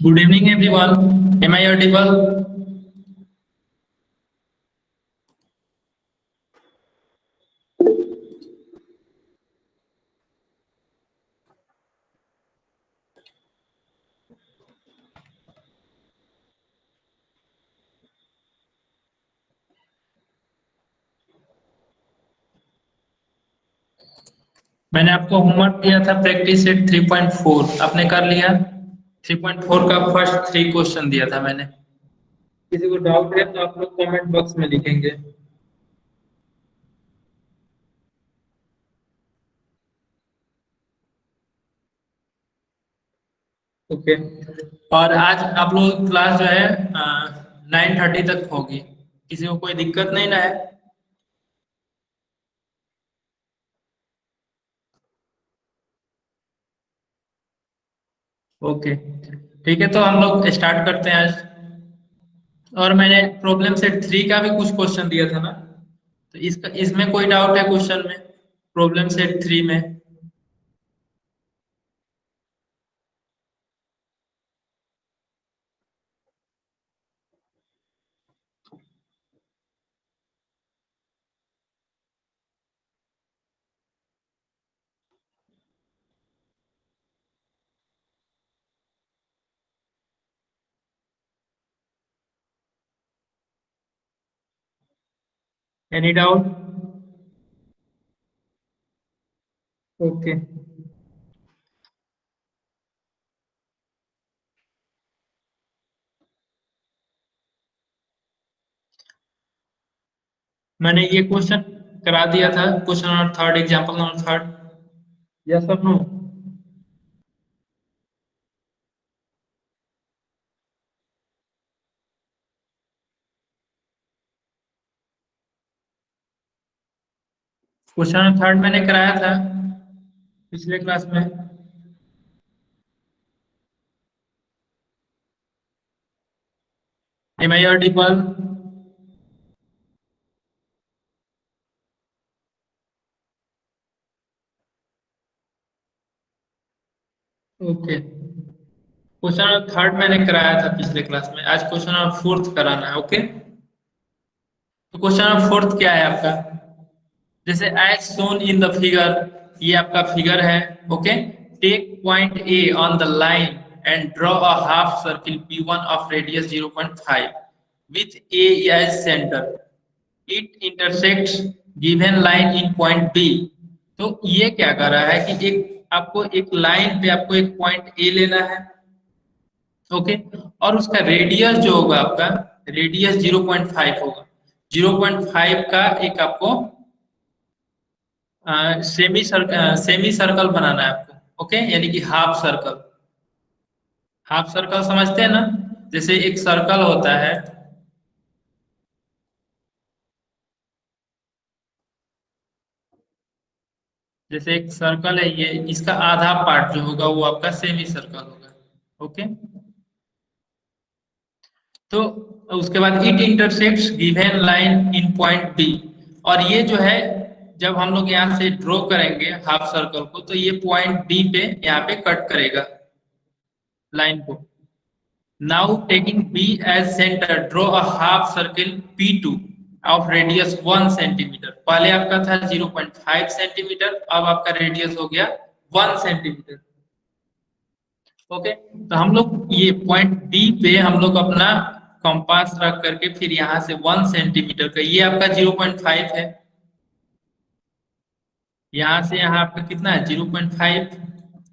Good evening, everyone. Am I audible? मैंने आपको homework दिया था प्रैक्टिस सेट 3.4 आपने कर लिया। 3.4 का फर्स्ट 3 क्वेश्चन दिया था मैंने। किसी को डाउट है तो आप लोग कमेंट बॉक्स में लिखेंगे। ओके। और आज आप लोग की क्लास जो है 9:30 तक होगी। किसी को कोई दिक्कत नहीं ना है? ओके, ठीक है, तो हम लोग स्टार्ट करते हैं आज। और मैंने प्रॉब्लम सेट 3 का भी कुछ क्वेश्चन दिया था ना, तो इसका इसमें कोई डाउट है क्वेश्चन में? प्रॉब्लम सेट 3 में? Any doubt? ओके। मैंने ये क्वेश्चन करा दिया था, question number third, example number third. Yes और नो? क्वेश्चन नंबर थर्ड मैंने कराया था पिछले क्लास में। Am I audible? Okay. Question number third मैंने कराया था पिछले क्लास में, आज क्वेश्चन नंबर फोर्थ कराना है। ओके, तो क्वेश्चन नंबर फोर्थ क्या है आपका? जैसे as shown in the figure, ये आपका फिगर है। Okay, take point A on the line and draw a half circle P1 of radius 0.5 with A as centre. It intersects given line in point B. तो ये क्या कर रहा है कि एक आपको एक लाइन पे आपको एक पॉइंट ए लेना है। ओके, और उसका रेडियस जो होगा आपका, रेडियस 0.5 होगा। 0.5 का एक आपको सेमी सर्कल बनाना है आपको। ओके, यानी कि हाफ सर्कल। हाफ सर्कल समझते हैं ना? जैसे एक सर्कल होता है, जैसे एक सर्कल है ये, इसका आधा पार्ट जो होगा वो आपका सेमी सर्कल होगा। ओके, तो उसके बाद it intersects given line in point B. और ये जो है, जब हम लोग यहाँ से ड्रॉ करेंगे हाफ सर्कल को, तो ये पॉइंट बी पे यहाँ पे कट करेगा लाइन को। Now taking B as centre draw a half circle P2 of radius 1 centimetre. पहले आपका था 0.5 सेंटीमीटर, अब आपका रेडियस हो गया 1 सेंटीमीटर। ओके, तो हम लोग ये पॉइंट बी पे हम लोग अपना कंपास रख करके फिर यहाँ से 1 सेंटीमीटर का, ये आपका 0.5 है, यहाँ से यहाँ आपका कितना है 0.5,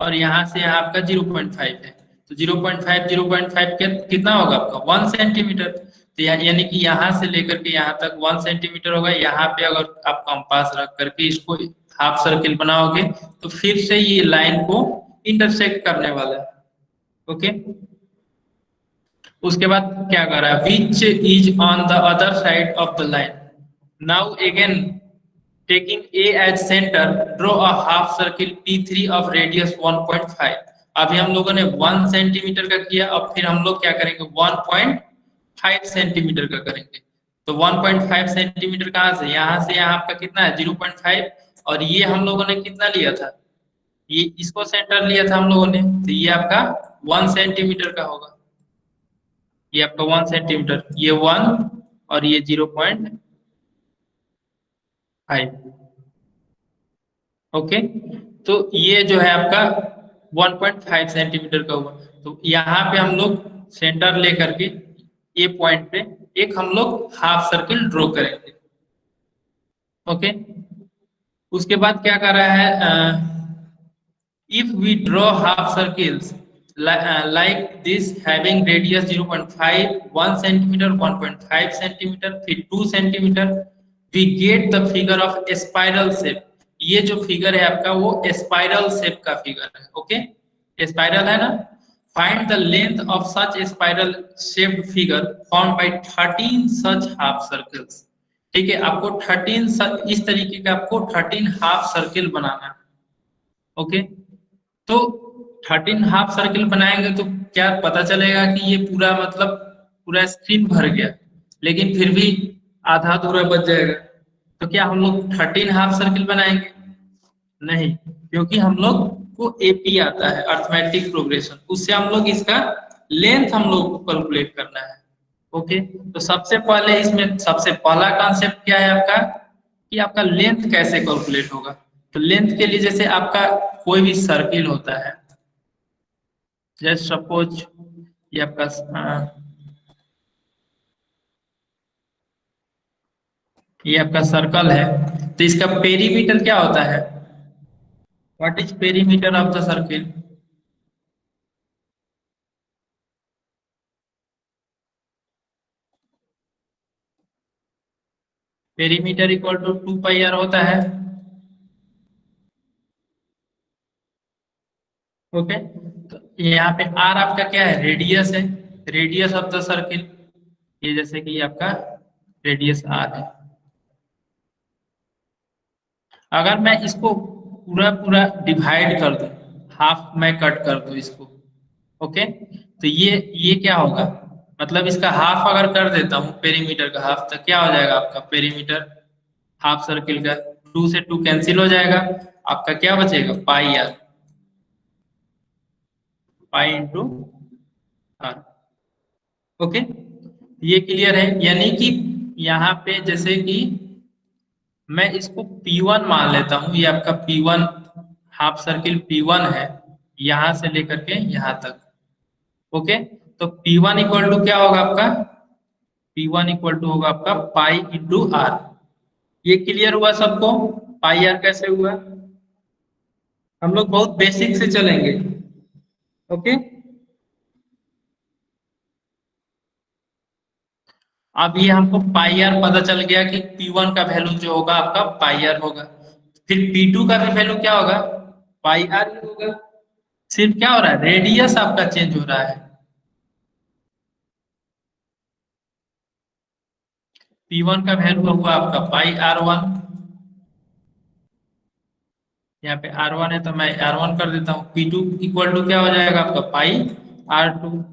और यहाँ से यहाँ आपका 0.5 है। तो 0.5 0.5 के कितना होगा आपका 1 सेंटीमीटर। तो यानी कि यहाँ से लेकर के यहाँ तक 1 सेंटीमीटर होगा। यहाँ पे अगर आप कंपास रख करके इसको हाफ सर्किल बनाओगे तो फिर से ये लाइन को इंटरसेक्ट करने वाला है। ओके, उसके बाद क्या कर रहा है, which is on the other side of the line. Now again taking A as centre draw a half circle P3 of radius 1.5। अभी हम लोगों ने 1 सेंटीमीटर का किया, अब फिर हम लोग क्या करेंगे 1.5 सेंटीमीटर का करेंगे। तो 1.5 सेंटीमीटर कहाँ से यहाँ आपका कितना है 0.5, और ये हम लोगों ने कितना लिया था, ये इसको सेंटर लिया था हम लोगों ने, तो ये आपका 1 सेंटीमीटर का होगा। ये आपका 1 सेंटीमीटर, ये 1 और ये 0.5। ओके, तो ये जो है आपका 1.5 सेंटीमीटर का हुआ। तो यहाँ पे हम लोग सेंटर लेकर के ए पॉइंट पे एक हम लोग हाफ सर्किल ड्रॉ करेंगे। ओके, उसके बाद क्या कर रहा है, if we draw half circles like this having radius 0.5, 1 centimeter, 1.5 centimeter, फिर 2 centimeter, we get the figure of a spiral shape। ये जो फिगर है आपका वो स्पाइरल शेप का फिगर है। ओके, स्पाइरल है ना। Find the length of such spiral shaped figure form by 13 such half circles. ठीक है, आपको 13 इस तरीके का आपको 13 हाफ सर्किल बनाना है। ओके, तो 13 हाफ सर्किल बनाएंगे तो क्या पता चलेगा कि ये पूरा मतलब पूरा स्क्रीन भर गया, लेकिन फिर भी आधा अधूरा बच जाएगा। तो क्या हम लोग 13 हाफ सर्किल बनाएंगे? नहीं, क्योंकि हम लोग को एपी आता है, अर्थमेटिक प्रोग्रेशन, उससे हम लोग इसका लेंथ हम लोग को कैलकुलेट करना है। ओके, तो सबसे पहले इसमें सबसे पहला कॉन्सेप्ट क्या है आपका, कि आपका लेंथ कैसे कैलकुलेट होगा। तो लेंथ के लिए जैसे आपका कोई भी सर्किल होता है, जैसे सपोज ये आपका ये आपका सर्कल है, तो इसका पेरीमीटर क्या होता है? What is perimeter of the circle? Perimeter equal to 2 pi r होता है। ओके, तो यहाँ पे आर आपका क्या है? रेडियस है, रेडियस ऑफ द सर्किल। ये जैसे कि आपका रेडियस आर है। अगर मैं इसको पूरा पूरा डिवाइड कर दूं, हाफ में कट कर दूं इसको, ओके, तो ये क्या होगा, मतलब इसका हाफ अगर कर देता हूँ पेरीमीटर का हाफ, तो क्या हो जाएगा आपका पेरीमीटर हाफ सर्किल का? 2 से 2 कैंसिल हो जाएगा, आपका क्या बचेगा? Pi R, pi into R. Okay, ये क्लियर है, यानी कि यहाँ पे जैसे कि मैं इसको P1 मान लेता हूँ, ये आपका P1 हाफ सर्किल P1 है, यहां से लेकर के यहां तक। ओके, तो P1 इक्वल टू क्या होगा आपका? P1 इक्वल टू होगा आपका पाई इंटू आर। ये क्लियर हुआ सबको? पाई आर कैसे हुआ? हम लोग बहुत बेसिक से चलेंगे। ओके, अब ये हमको पाई आर पता चल गया कि P1 का वैल्यू जो होगा आपका पाई आर होगा, फिर P2 का भी वैल्यू क्या होगा? पाई आर ही होगा। सिर्फ क्या हो रहा है, रेडियस आपका चेंज हो रहा है। P1 का वैल्यू होगा आपका पाई R1, यहाँ पे R1 है तो मैं R1 कर देता हूँ। P2 इक्वल टू क्या हो जाएगा आपका? पाई R2।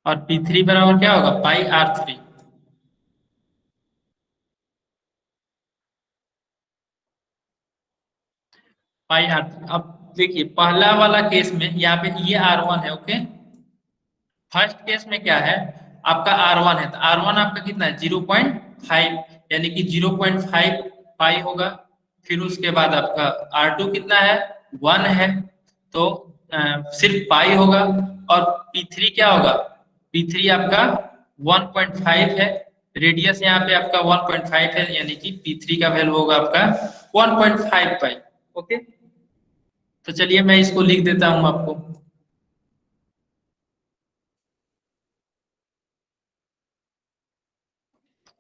और P3 बराबर क्या होगा? पाई R3। पाई R3। अब देखिए पहला वाला केस में यहाँ पे ये R1 है। ओके, फर्स्ट केस में क्या है, आपका R1 है, तो R1 आपका कितना है? 0.5, यानी कि 0.5 पाई होगा। फिर उसके बाद आपका R2 कितना है? 1 है, तो सिर्फ पाई होगा। और P3 क्या होगा? P3 आपका 1.5 है, रेडियस यहाँ पे आपका 1.5 है, यानी कि P3 का वैल्यू होगा आपका 1.5 पाई। ओके, तो चलिए मैं इसको लिख देता हूँ आपको।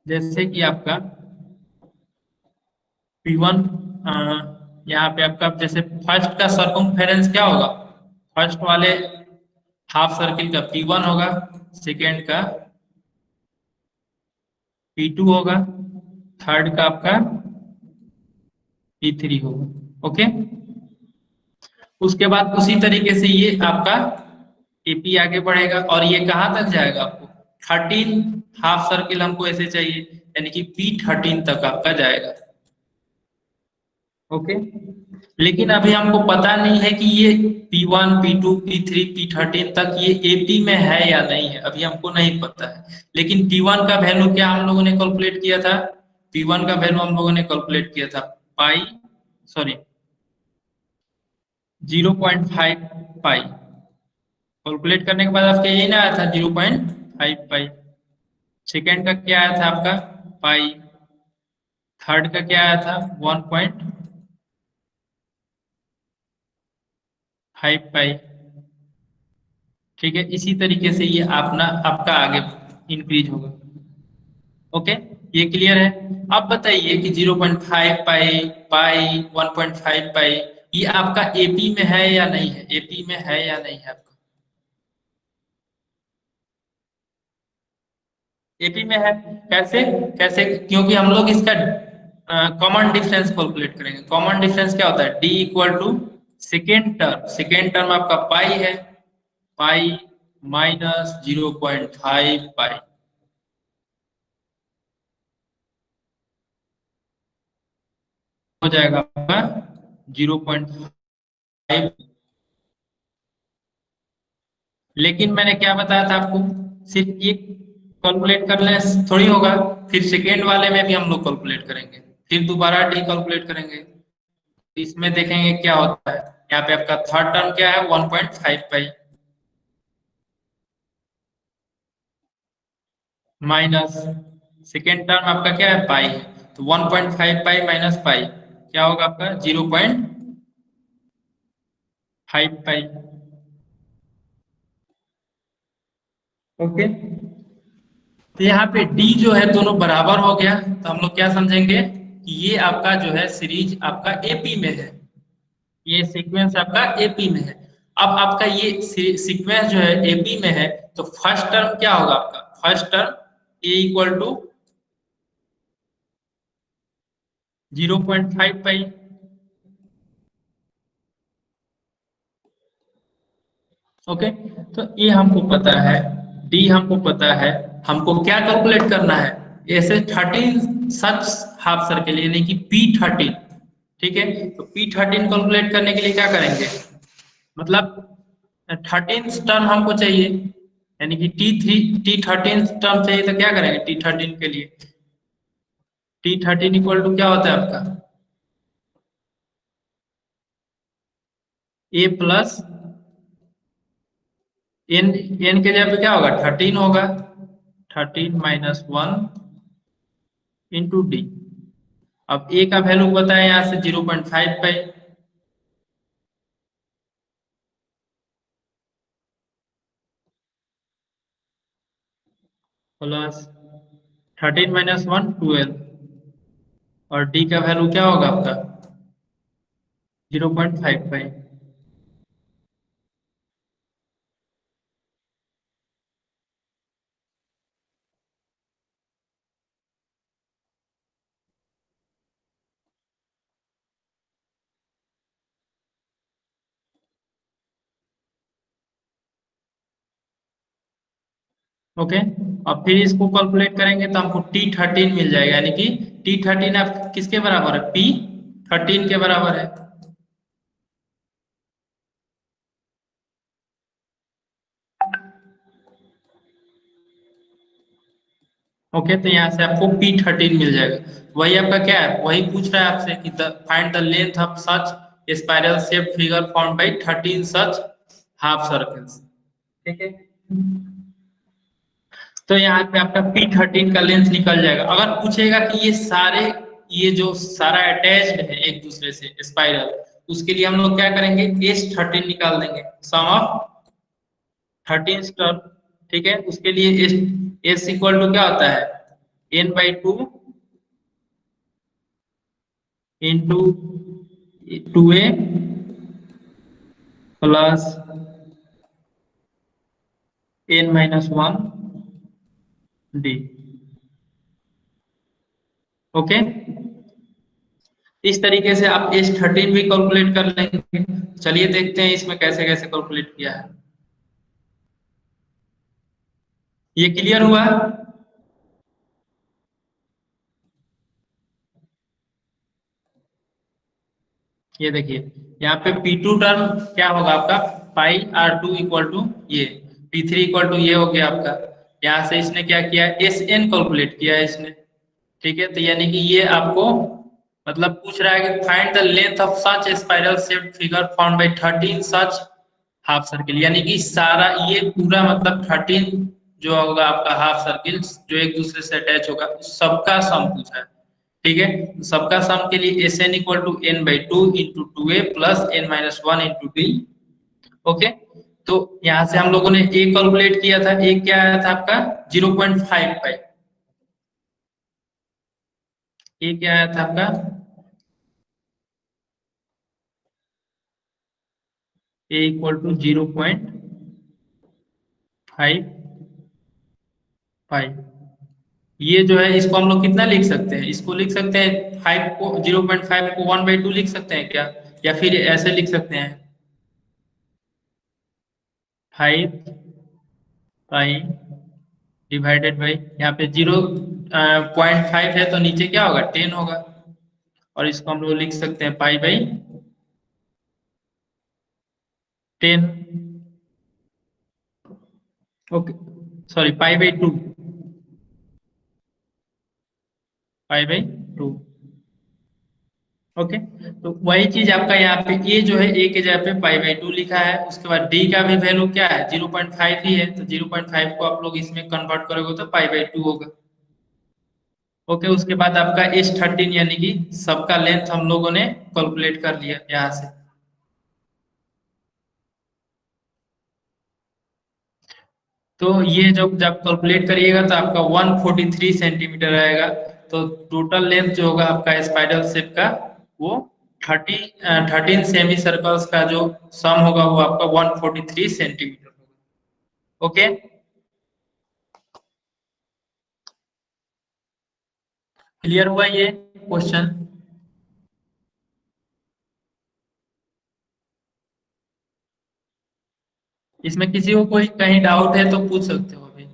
जैसे कि आपका P1, यहाँ पे आपका जैसे फर्स्ट का सरकमफेरेंस क्या होगा? फर्स्ट वाले हाफ सर्किल का P1 होगा, सेकेंड का P2 होगा, थर्ड का आपका P3 होगा। ओके, उसके बाद उसी तरीके से ये आपका एपी आगे बढ़ेगा और ये कहाँ तक जाएगा आपको? 13 हाफ सर्किल हमको ऐसे चाहिए, यानी कि P13 तक आपका जाएगा। ओके। लेकिन अभी हमको पता नहीं है कि ये P1 P2 P3 P13 तक ये AP में है या नहीं है, अभी हमको नहीं पता है। लेकिन P1 का वैल्यू क्या हम लोगों ने कैलकुलेट किया था? P1 का वैल्यू हम लोगों ने कैलकुलेट किया था पाई, सॉरी 0.5 पाई। कैलकुलेट करने के बाद आपका यही ना आया था 0.5 पाई। सेकेंड का क्या आया था आपका? पाई। थर्ड का क्या आया था? 1.5 पाई। ठीक है, इसी तरीके से ये अपना आपका आगे इंक्रीज होगा। ओके, ये क्लियर है? अब बताइए कि 0.5 पाई, पाई, 1.5 पाई, ये आपका एपी में है या नहीं है? एपी में है या नहीं है आपका? एपी में है। कैसे? कैसे? क्योंकि हम लोग इसका कॉमन डिफरेंस कैलकुलेट करेंगे। कॉमन डिफरेंस क्या होता है? D equal to second term आपका पाई है, पाई माइनस 0.5 पाई हो जाएगा आपका 0.5। लेकिन मैंने क्या बताया था आपको? सिर्फ एक कैलकुलेट करने से थोड़ी होगा, फिर सेकेंड वाले में भी हम लोग कैलकुलेट करेंगे, फिर दोबारा डी कैलकुलेट करेंगे। इसमें देखेंगे क्या होता है। यहाँ पे आपका थर्ड टर्म क्या है? 1.5 पाई माइनस सेकेंड टर्म आपका क्या है? पाई है। तो 1.5 पाई माइनस पाई क्या होगा आपका? 0.5 पाई। ओके, तो यहाँ पे डी जो है दोनों बराबर हो गया, तो हम लोग क्या समझेंगे कि ये आपका जो है सीरीज आपका एपी में है, ये सीक्वेंस आपका एपी में है। अब आपका ये सीक्वेंस जो है एपी में है, तो फर्स्ट टर्म क्या होगा आपका? First term A equal to 0.5 pi. Okay, तो ए हमको पता है, डी हमको पता है। हमको क्या कैलकुलेट करना है? ऐसे 13 सच हाफ सर्कल यानी कि P13। ठीक है, तो P13 कैलकुलेट करने के लिए क्या करेंगे? मतलब 13 टर्म हमको चाहिए, यानी कि T13 टर्म चाहिए, तो क्या करेंगे T13 के लिए? T13 इक्वल टू क्या होता है आपका? ए प्लस एन। एन के जगह पे क्या होगा? 13 होगा। 13 - 1 इंटू डी। अब ए का वैल्यू पता है यहाँ से 0.5 पे, प्लस 13 - 1 12, और डी का वैल्यू क्या होगा आपका? 0.55। ओके, अब फिर इसको कैलकुलेट करेंगे तो हमको T13 मिल जाएगा, यानी कि T13 आप किसके बराबर है? P13 के बराबर है। ओके, तो यहाँ से आपको P13 मिल जाएगा। वही आपका क्या है? वही पूछ रहा है आपसे कि find the length of such spiral shape figure formed by 13 such half circles. ठीक है, तो यहाँ पे आपका P13 का लेंथ निकल जाएगा। अगर पूछेगा कि ये सारे, ये जो सारा अटैच्ड है एक दूसरे से स्पाइरल, उसके लिए हम लोग क्या करेंगे? S13 निकाल देंगे, सम ऑफ 13 टर्म। ठीक है, उसके लिए एस इक्वल टू क्या होता है? N/2 into 2a plus N - 1 D. Okay, इस तरीके से आप S13 भी कैलकुलेट कर लेंगे। चलिए देखते हैं इसमें कैसे कैसे कैलकुलेट किया है। ये क्लियर हुआ? ये देखिए, यहाँ पे P2 टर्म क्या होगा आपका, पाई R2 इक्वल टू ये, P3 इक्वल टू ये हो गया आपका। यहाँ से इसने क्या किया, SN कैलकुलेट किया है इसने। ठीक है, तो यानी कि ये आपको मतलब पूछ रहा है कि find the length of such spiral shaped figure found by 13 such half circle, यानी कि सारा ये पूरा मतलब 13 जो होगा आपका हाफ सर्किल जो एक दूसरे से अटैच होगा उस सबका सम पूछा है। ठीक है, तो सबका सम के लिए S N equal to N by two into two A plus N minus one into D. Okay, तो यहां से हम लोगों ने ए कैलकुलेट किया था, ए क्या आया था आपका 0.55। ए क्या आया था आपका, ए इक्वल टू 0.55। ये जो है इसको हम लोग कितना लिख सकते हैं, इसको लिख सकते हैं 5 को 0.5 को 1/2 लिख सकते हैं क्या, या फिर ऐसे लिख सकते हैं 5 पाई डिवाइडेड बाई, यहाँ पे 0.5 है तो नीचे क्या होगा 10 होगा, और इसको हम लोग लिख सकते हैं पाई/10। ओके, सॉरी पाई/2, पाई/2। ओके, तो वही चीज आपका यहाँ पे ए जो है ए के जगह पे पाई/2 लिखा है, उसके बाद डी का भी वैल्यू क्या है 0.5 ही है, तो 0.5 को आप लोग इसमें कन्वर्ट करोगे तो पाई/2 होगा। ओके, उसके बाद आपका S13 यानी कि सबका लेंथ हम लोगों ने कैलकुलेट कर लिया यहाँ से। तो ये जब कैलकुलेट करिएगा तो आपका 143 सेंटीमीटर आएगा। तो टोटल लेंथ जो होगा आपका स्पाइरल शेप का वो 13 सेमी सर्कल्स का जो सम होगा वो आपका 143 सेंटीमीटर होगा। ओके, क्लियर हुआ ये क्वेश्चन। इसमें किसी को कोई कहीं डाउट है तो पूछ सकते हो अभी,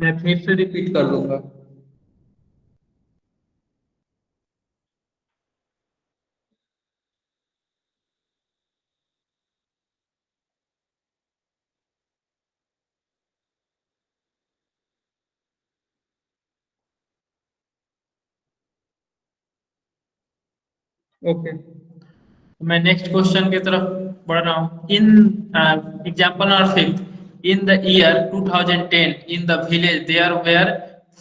मैं फिर से रिपीट कर दूंगा। ओके, मैं नेक्स्ट क्वेश्चन की तरफ बढ़ रहा हूँ। In example number fifth, in the year 2010 in the village there were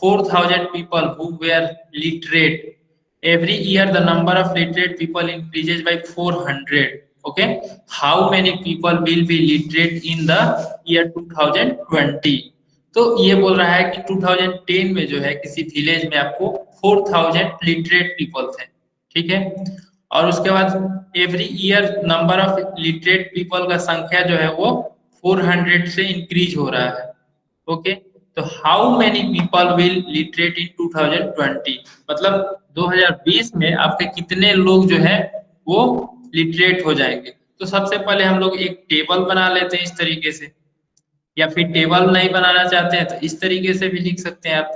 4,000 people who were literate. Every year the number of literate people increases by 400। Okay, how many people will be literate in the year 2020। तो ये बोल रहा है कि 2010 में जो है किसी विलेज में आपको 4,000 लिटरेट पीपल थे। ठीक है, और उसके बाद every year number of literate people का संख्या जो है वो 400 से इंक्रीज हो रहा है। ओके, तो how many people will literate in 2020, मतलब 2020 में आपके कितने लोग जो है वो लिटरेट हो जाएंगे। तो सबसे पहले हम लोग एक टेबल बना लेते हैं इस तरीके से, या फिर टेबल नहीं बनाना चाहते हैं तो इस तरीके से भी लिख सकते हैं आप।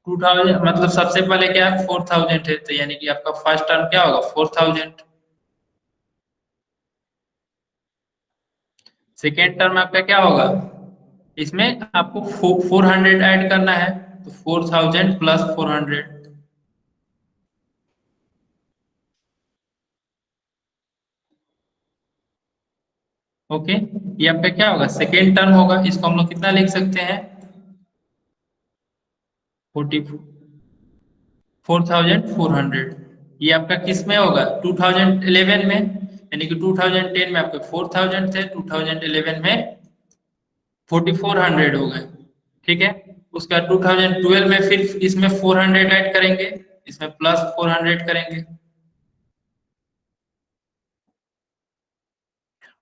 2000 मतलब सबसे पहले क्या है 4,000 है, तो यानी कि आपका फर्स्ट टर्म क्या होगा 4,000। सेकेंड टर्म आपका क्या होगा, इसमें आपको 400 ऐड करना है, तो 4,000 प्लस 400। ओके, ये आपका क्या होगा सेकेंड टर्म होगा, इसको हम लोग कितना लिख सकते हैं 4,400। ये आपका किस में होगा 2011 में, यानी कि 2010 में आपके 4,000 थे, 2011 में 4,400 हो गए। ठीक है, उसका 2012 में फिर इसमें 400 ऐड करेंगे, इसमें प्लस 400 करेंगे,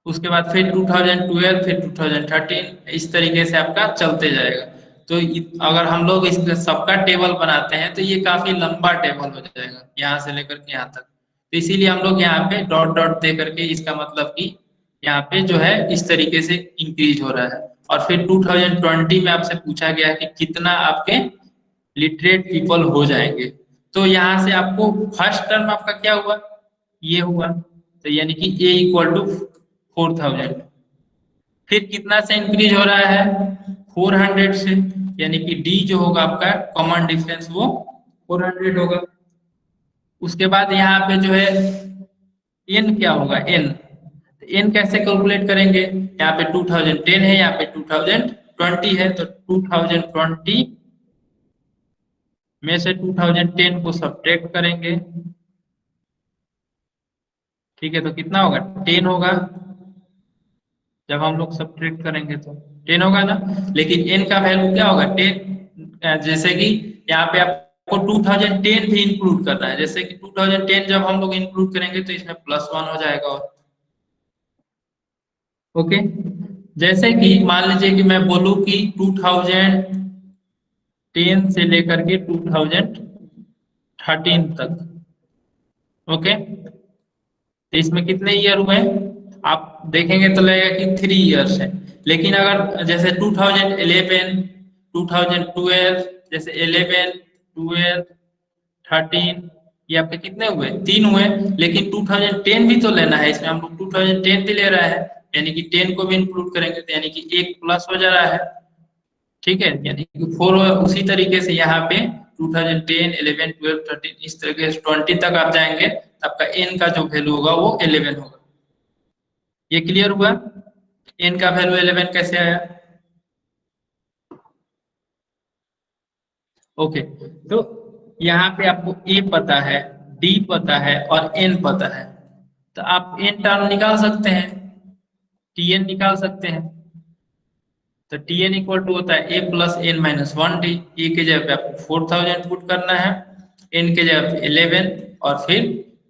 उसके बाद फिर 2012 फिर 2013, इस तरीके से आपका चलते जाएगा। तो अगर हम लोग इस सबका टेबल बनाते हैं तो ये काफी लंबा टेबल हो जाएगा यहाँ से लेकर के यहाँ तक। तो इसीलिए हम लोग यहाँ पे डॉट डॉट दे करके इसका मतलब कि यहाँ पे जो है इस तरीके से इंक्रीज हो रहा है। और फिर 2020 में आपसे पूछा गया कि कितना आपके लिटरेट पीपल हो जाएंगे। तो यहाँ से आपको फर्स्ट टर्म आपका क्या हुआ, ये हुआ, तो यानी कि ए इक्वल टू 4000। फिर कितना से इंक्रीज हो रहा है, 400 से, यानी कि डी जो होगा आपका कॉमन डिफरेंस वो 400 होगा। उसके बाद यहाँ पे जो है एन क्या होगा, एन, एन कैसे कैलकुलेट करेंगे, यहाँ पे 2010 है, यहाँ पे 2020 है, तो 2020 में से 2010 को सब्ट्रैक्ट करेंगे, ठीक है, तो कितना होगा, 10 होगा। जब हम लोग सब्ट्रैक्ट करेंगे तो 10 होगा ना, लेकिन n का वैल्यू क्या होगा, 10, जैसे कि यहाँ पे आपको 2010 भी इंक्लूड करना है, जैसे कि 2010 जब हम लोग इंक्लूड करेंगे तो इसमें +1 हो जाएगा। और ओके, जैसे कि मान लीजिए कि मैं बोलूँ कि 2010 से लेकर के 2013 तक, ओके, तो इसमें कितने ईयर हुए, आप देखेंगे तो लगेगा कि 3 इयर्स है। लेकिन अगर जैसे 2011, 2012, जैसे 11, 12, 13, ये आपके कितने हुए, 3 हुए। लेकिन 2010 भी तो लेना है, इसमें हम लोग 2010 भी ले रहा है, यानी कि 10 को भी इंक्लूड करेंगे, तो यानी कि एक प्लस हो जा रहा है, ठीक है, यानी कि 4। उसी तरीके से यहाँ पे 2010, 11, 12, 13, इस तरीके से 20 तक आप जाएंगे, तो आपका एन का जो वैल्यू होगा वो 11 होगा। ये क्लियर हुआ, एन का वैल्यू 11 कैसे आया। ओके, तो यहाँ पे आपको ए पता है, डी पता है और एन पता है, तो आप एन टर्म निकाल सकते हैं, टीएन निकाल सकते हैं। तो टीएन इक्वल टू होता है a+n-1d। ए के जगह पे आपको 4000 पुट करना है, एन के जगह पे 11 और फिर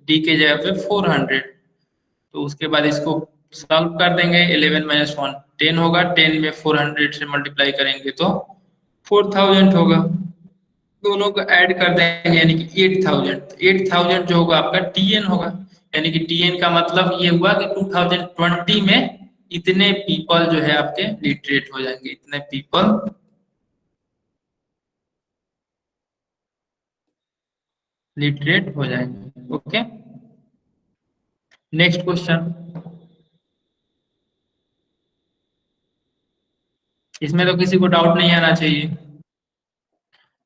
डी के जगह पे 400। तो उसके बाद इसको सॉल्व कर देंगे, 11 - 1 10 होगा, 10 में 400 से मल्टीप्लाई करेंगे तो 4000 होगा। दोनों को ऐड कर देंगे यानी कि 8000। 8000 जो होगा आपका टीएन होगा, यानी कि टीएन का मतलब ये हुआ कि 2020 में इतने पीपल जो है आपके लिटरेट हो जाएंगे, इतने पीपल लिटरेट हो जाएंगे। ओके, नेक्स्ट क्वेश्चन, इसमें तो किसी को डाउट नहीं आना चाहिए।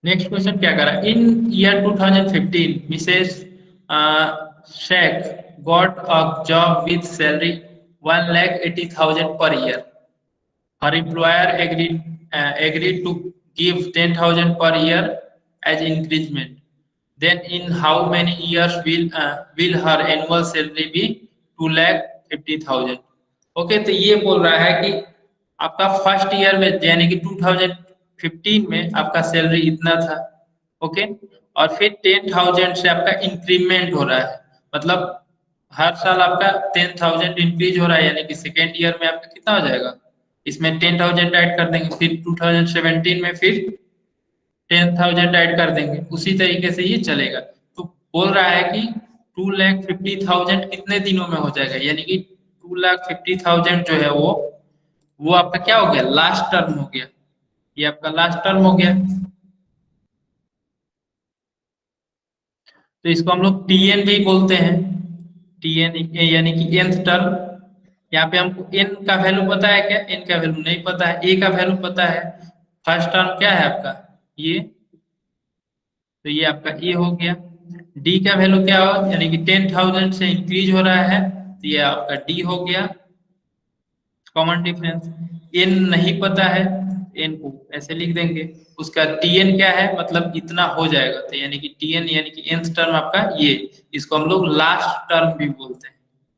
नेक्स्ट क्वेश्चन क्या करा, in year 2015 Mrs Sheikh got a job with salary 1,80,000 per year. Her employer agreed to give 10,000 per year as increment. Then in how many years will her annual salary be 2,50,000? Okay, तो ये बोल रहा है कि आपका first year में यानी कि 2015 में आपका सैलरी इतना था, ओके, और फिर 10,000 से आपका इंक्रीमेंट हो रहा है, मतलब हर साल आपका 10,000 इंक्रीज हो रहा है, यानी कि सेकेंड ईयर में आपका कितना हो जाएगा, इसमें 10,000 ऐड कर देंगे, फिर 2017 में फिर 10,000 ऐड कर देंगे, उसी तरीके से ये चलेगा। तो बोल रहा है कि 2,50,000 कितने दिनों में हो जाएगा, यानी कि 2,50,000 जो है वो आपका क्या हो गया, लास्ट टर्म हो गया, ये आपका लास्ट टर्म हो गया। तो इसको हम लोग टीएन भी बोलते हैं, टीएन यानी कि nth टर्म। यहाँ पे हमको एन का वैल्यू पता है क्या, एन का वैल्यू नहीं पता है, ए का वैल्यू पता है। फर्स्ट टर्म क्या है आपका, ये, तो ये आपका ए हो गया। डी का वैल्यू क्या हो, यानी कि 10,000 से इंक्रीज हो रहा है, तो ये आपका डी हो गया, कॉमन डिफरेंस। एन नहीं पता है, एन को ऐसे लिख देंगे। उसका टीएन क्या है, मतलब इतना हो जाएगा, तो यानी कि टीएन यानी कि nth टर्म आपका ये, इसको हम लोग लास्ट टर्म भी बोलते हैं,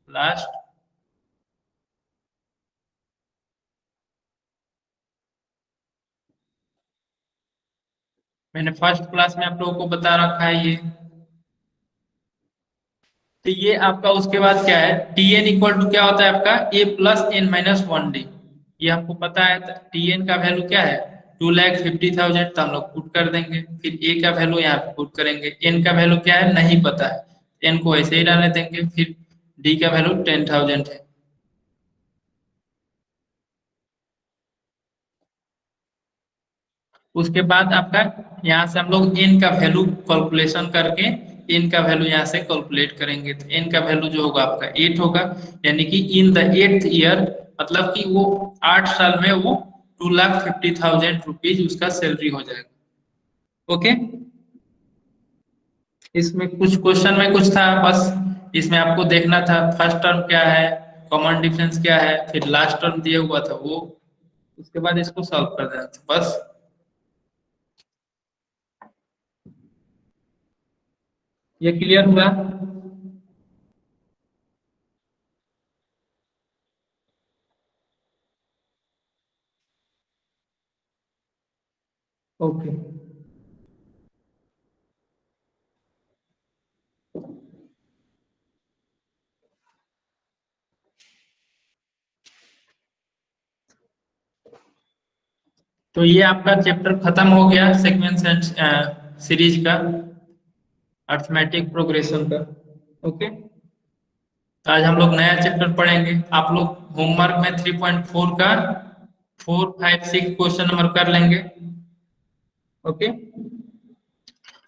लास्ट। मैंने फर्स्ट क्लास में आप लोगों को बता रखा है ये। तो ये आपका उसके बाद क्या है, टीएन इक्वल टू क्या होता है आपका, a+n-1d। ये आपको पता है, टीएन का वैल्यू क्या है, 2,50,000, तो हम लोग पुट कर देंगे, फिर ए का वैल्यू यहाँ पे पुट करेंगे, एन का वैल्यू क्या है नहीं पता है, एन को ऐसे ही डालने देंगे, फिर डी का वैल्यू 10,000 है। उसके बाद आपका यहाँ से हम लोग n का वैल्यू कैलकुलेशन करके n का वैल्यू यहाँ से कैलकुलेट करेंगे, तो n का वैल्यू जो होगा आपका 8 होगा, यानी कि इन द 8th ईयर, मतलब कि वो 8 साल में वो 2,50,000 रुपीज उसका सैलरी हो जाएगा। ओके, इसमें कुछ क्वेश्चन में कुछ था, बस इसमें आपको देखना था फर्स्ट टर्म क्या है, कॉमन डिफरेंस क्या है, फिर लास्ट टर्म दिया हुआ था वो, उसके बाद इसको सॉल्व कर देना था बस। ये क्लियर हुआ? ओके, तो ये आपका चैप्टर खत्म हो गया सीक्वेंस एंड सीरीज का, अर्थमेटिक प्रोग्रेशन का। ओके, तो आज हम लोग नया चैप्टर पढ़ेंगे। आप लोग होमवर्क में 3.4 का 4, 5, 6 क्वेश्चन नंबर कर लेंगे। ओके,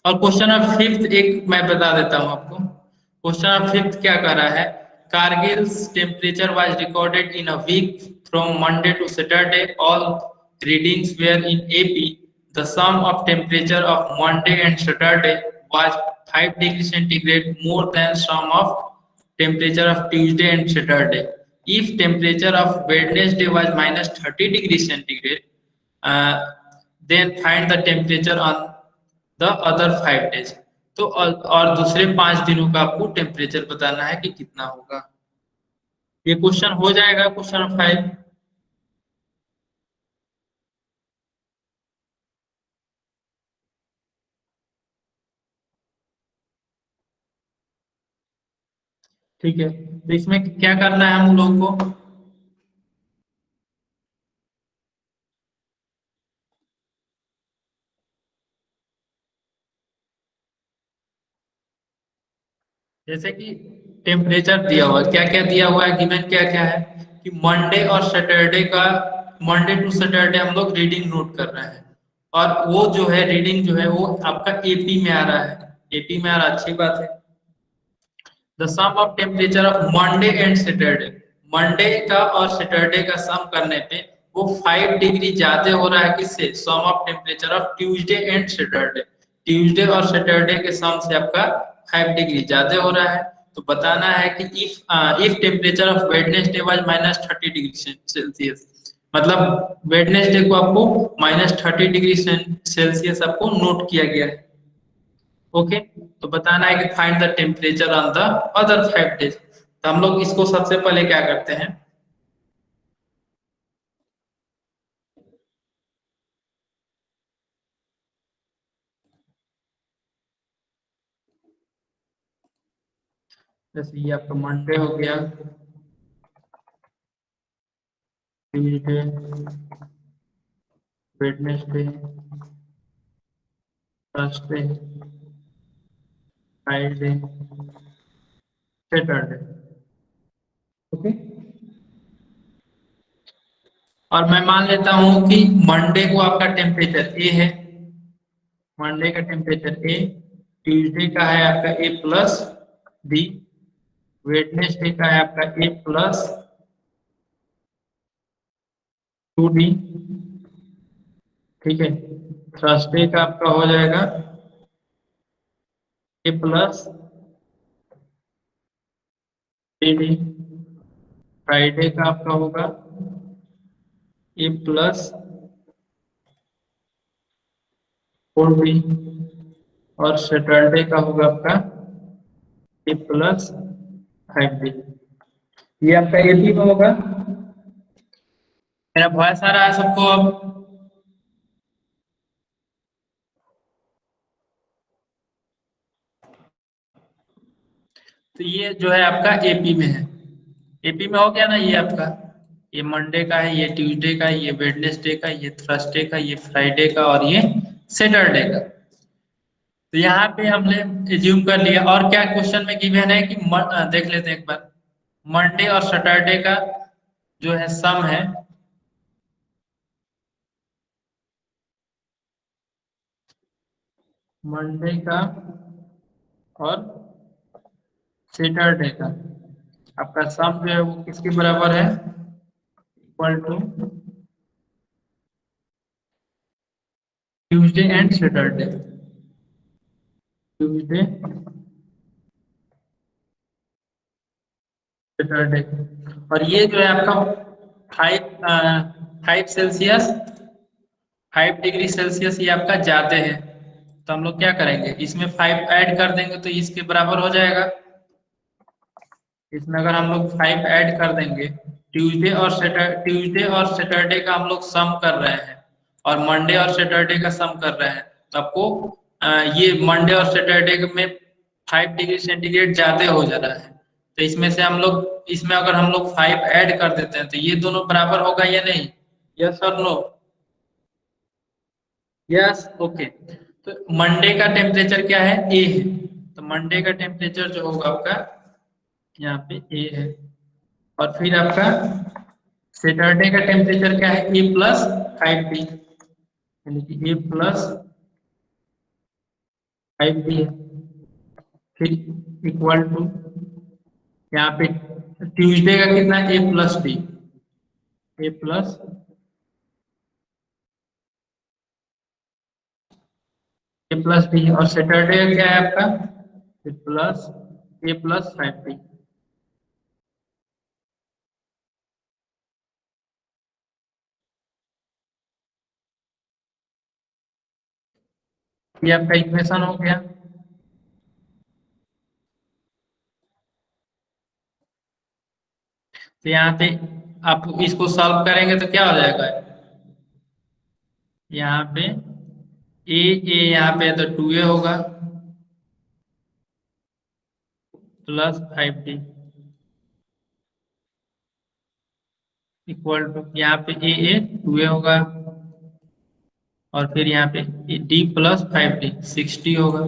और क्वेश्चन ऑफ फिफ्थ एक मैं बता देता हूं आपको। क्वेश्चन ऑफ फिफ्थ क्या कर रहा है, Kargil's temperature was recorded in a week from Monday to Saturday, all readings were in AP, the sum of temperature of Monday and Saturday was 5 degree centigrade more than sum of temperature of Tuesday and Saturday. If temperature of Wednesday was minus 30 degrees centigrade, uh, then find the temperature on the other 5 days. तो और दूसरे 5 दिनों का आपको temperature बताना है कि कितना होगा। ये क्वेश्चन हो जाएगा, क्वेश्चन 5। ठीक है, तो इसमें क्या करना है हम लोग को, जैसे कि टेम्परेचर दिया हुआ है, क्या क्या दिया हुआ है, गिवन क्या क्या है कि मंडे और सैटरडे का, मंडे टू सैटरडे हम लोग रीडिंग नोट कर रहे हैं, और वो जो है रीडिंग जो है वो आपका एपी में आ रहा है, एपी में आ रहा है, अच्छी बात है। The sum of temperature of Monday and Saturday, Monday का और सैटरडे का सम करने पे वो 5 डिग्री ज्यादा हो रहा है, किससे, sum of temperature of Tuesday and Saturday, Tuesday और सैटरडे के सम से आपका 5 डिग्री ज्यादा हो रहा है। तो बताना है कि if temperature of Wednesday was minus 30 degree Celsius, मतलब वेडनेसडे को आपको माइनस 30 डिग्री सेल्सियस आपको नोट किया गया है। ओके, तो बताना है कि find the temperature on the other 5 days. तो हम लोग इसको सबसे पहले क्या करते हैं, जैसे ये आपका मंडे हो गया, Tuesday, Wednesday, Thursday, Friday, Saturday. Okay, और मैं मान लेता हूं कि मंडे को आपका टेम्परेचर ए है, मंडे का टेम्परेचर ए, ट्यूसडे का है आपका ए प्लस डी, वेडनेसडे का है आपका ए प्लस 2 डी, ठीक है, थर्सडे का आपका हो जाएगा ए प्लस 3 डी, फ्राइडे का आपका होगा ए प्लस 4 डी, और सैटरडे का होगा आपका ए प्लस 5 डी। ये आपका एपी में होगा। मेरा वॉइस आ रहा है सबको अब? तो ये जो है आपका एपी में है, एपी में हो गया ना, ये आपका, ये मंडे का है, ये ट्यूसडे का है, ये वेडनेसडे का, ये थर्सडे का, ये फ्राइडे का, और ये सैटरडे का। तो यहाँ पे हमने एज्यूम कर लिया, और क्या क्वेश्चन में गिवन है कि देख लेते हैं एक बार, मंडे और सैटरडे का जो है सम है, मंडे का और सैटरडे का आपका सम जो है वो किसके बराबर है, equal to Tuesday and Saturday, Tuesday Saturday. और ये जो है आपका 5 सेल्सियस, 5 डिग्री सेल्सियस ये आपका ज्यादा है। तो हम लोग क्या करेंगे, इसमें 5 ऐड कर देंगे तो इसके बराबर हो जाएगा। इसमें अगर हम लोग 5 ऐड कर देंगे, ट्यूसडे और सैटरडे का हम लोग सम कर रहे हैं और मंडे और सैटरडे का सम कर रहे हैं, तो आपको ये मंडे और सैटरडे में 5 डिग्री सेंटीग्रेड ज्यादा हो जा रहा है। तो इसमें से हम लोग, इसमें अगर हम लोग 5 ऐड कर देते हैं तो ये दोनों बराबर होगा या नहीं, यस और नो? Yes, okay. तो मंडे का टेम्परेचर क्या है, ए है। तो मंडे का टेम्परेचर जो होगा आपका यहाँ पे ए है। और फिर आपका सैटरडे का टेम्परेचर क्या है, ए प्लस 5 डी, यानी कि ए प्लस 5 डी है। फिर इक्वल टू यहाँ पे ट्यूसडे का कितना, ए प्लस डी, ए प्लस डी। और सैटरडे का क्या है आपका, प्लस ए प्लस 5 डी। ये आपका इक्वेशन हो गया। तो यहाँ पे आप इसको सॉल्व करेंगे तो क्या हो जाएगा, यहाँ पे ए यहाँ पे तो 2a होगा प्लस 5d इक्वल टू, यहाँ पे ए 2a होगा और फिर यहाँ पे डी प्लस 5d 6d होगा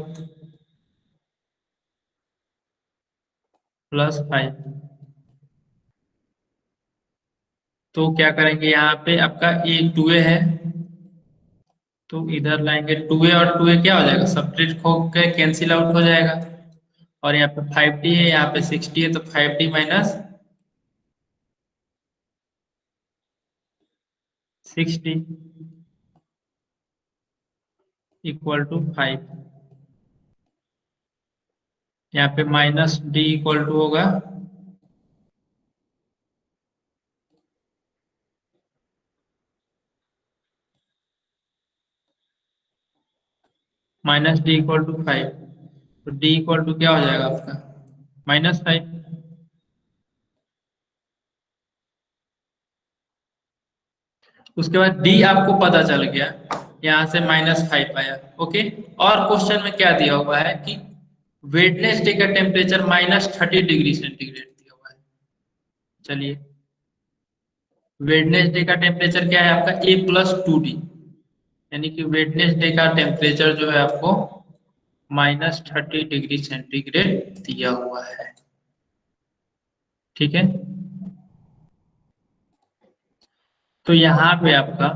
प्लस 5। तो क्या करेंगे, यहाँ पे आपका ए 2a है तो इधर लाएंगे 2a और 2a क्या हो जाएगा, सब्ट्रैक्ट होकर कैंसिल आउट हो जाएगा। और यहाँ पे 5d है, यहाँ पे 6d है, तो 5d minus 6d equal to 5। यहाँ पे माइनस डी इक्वल टू होगा माइनस डी इक्वल टू 5। तो डी इक्वल टू क्या हो जाएगा आपका, -5। उसके बाद डी आपको पता चल गया, यहाँ से -5 आया, ओके। और क्वेश्चन में क्या दिया हुआ है कि वेडनेसडे का टेम्परेचर -30 डिग्री सेंटीग्रेड दिया हुआ है। चलिए, वेडनेसडे का टेम्परेचर क्या है आपका, A+2D, यानी कि वेडनेसडे का टेम्परेचर जो है आपको -30 डिग्री सेंटीग्रेड दिया हुआ है, ठीक है। तो यहाँ पे आपका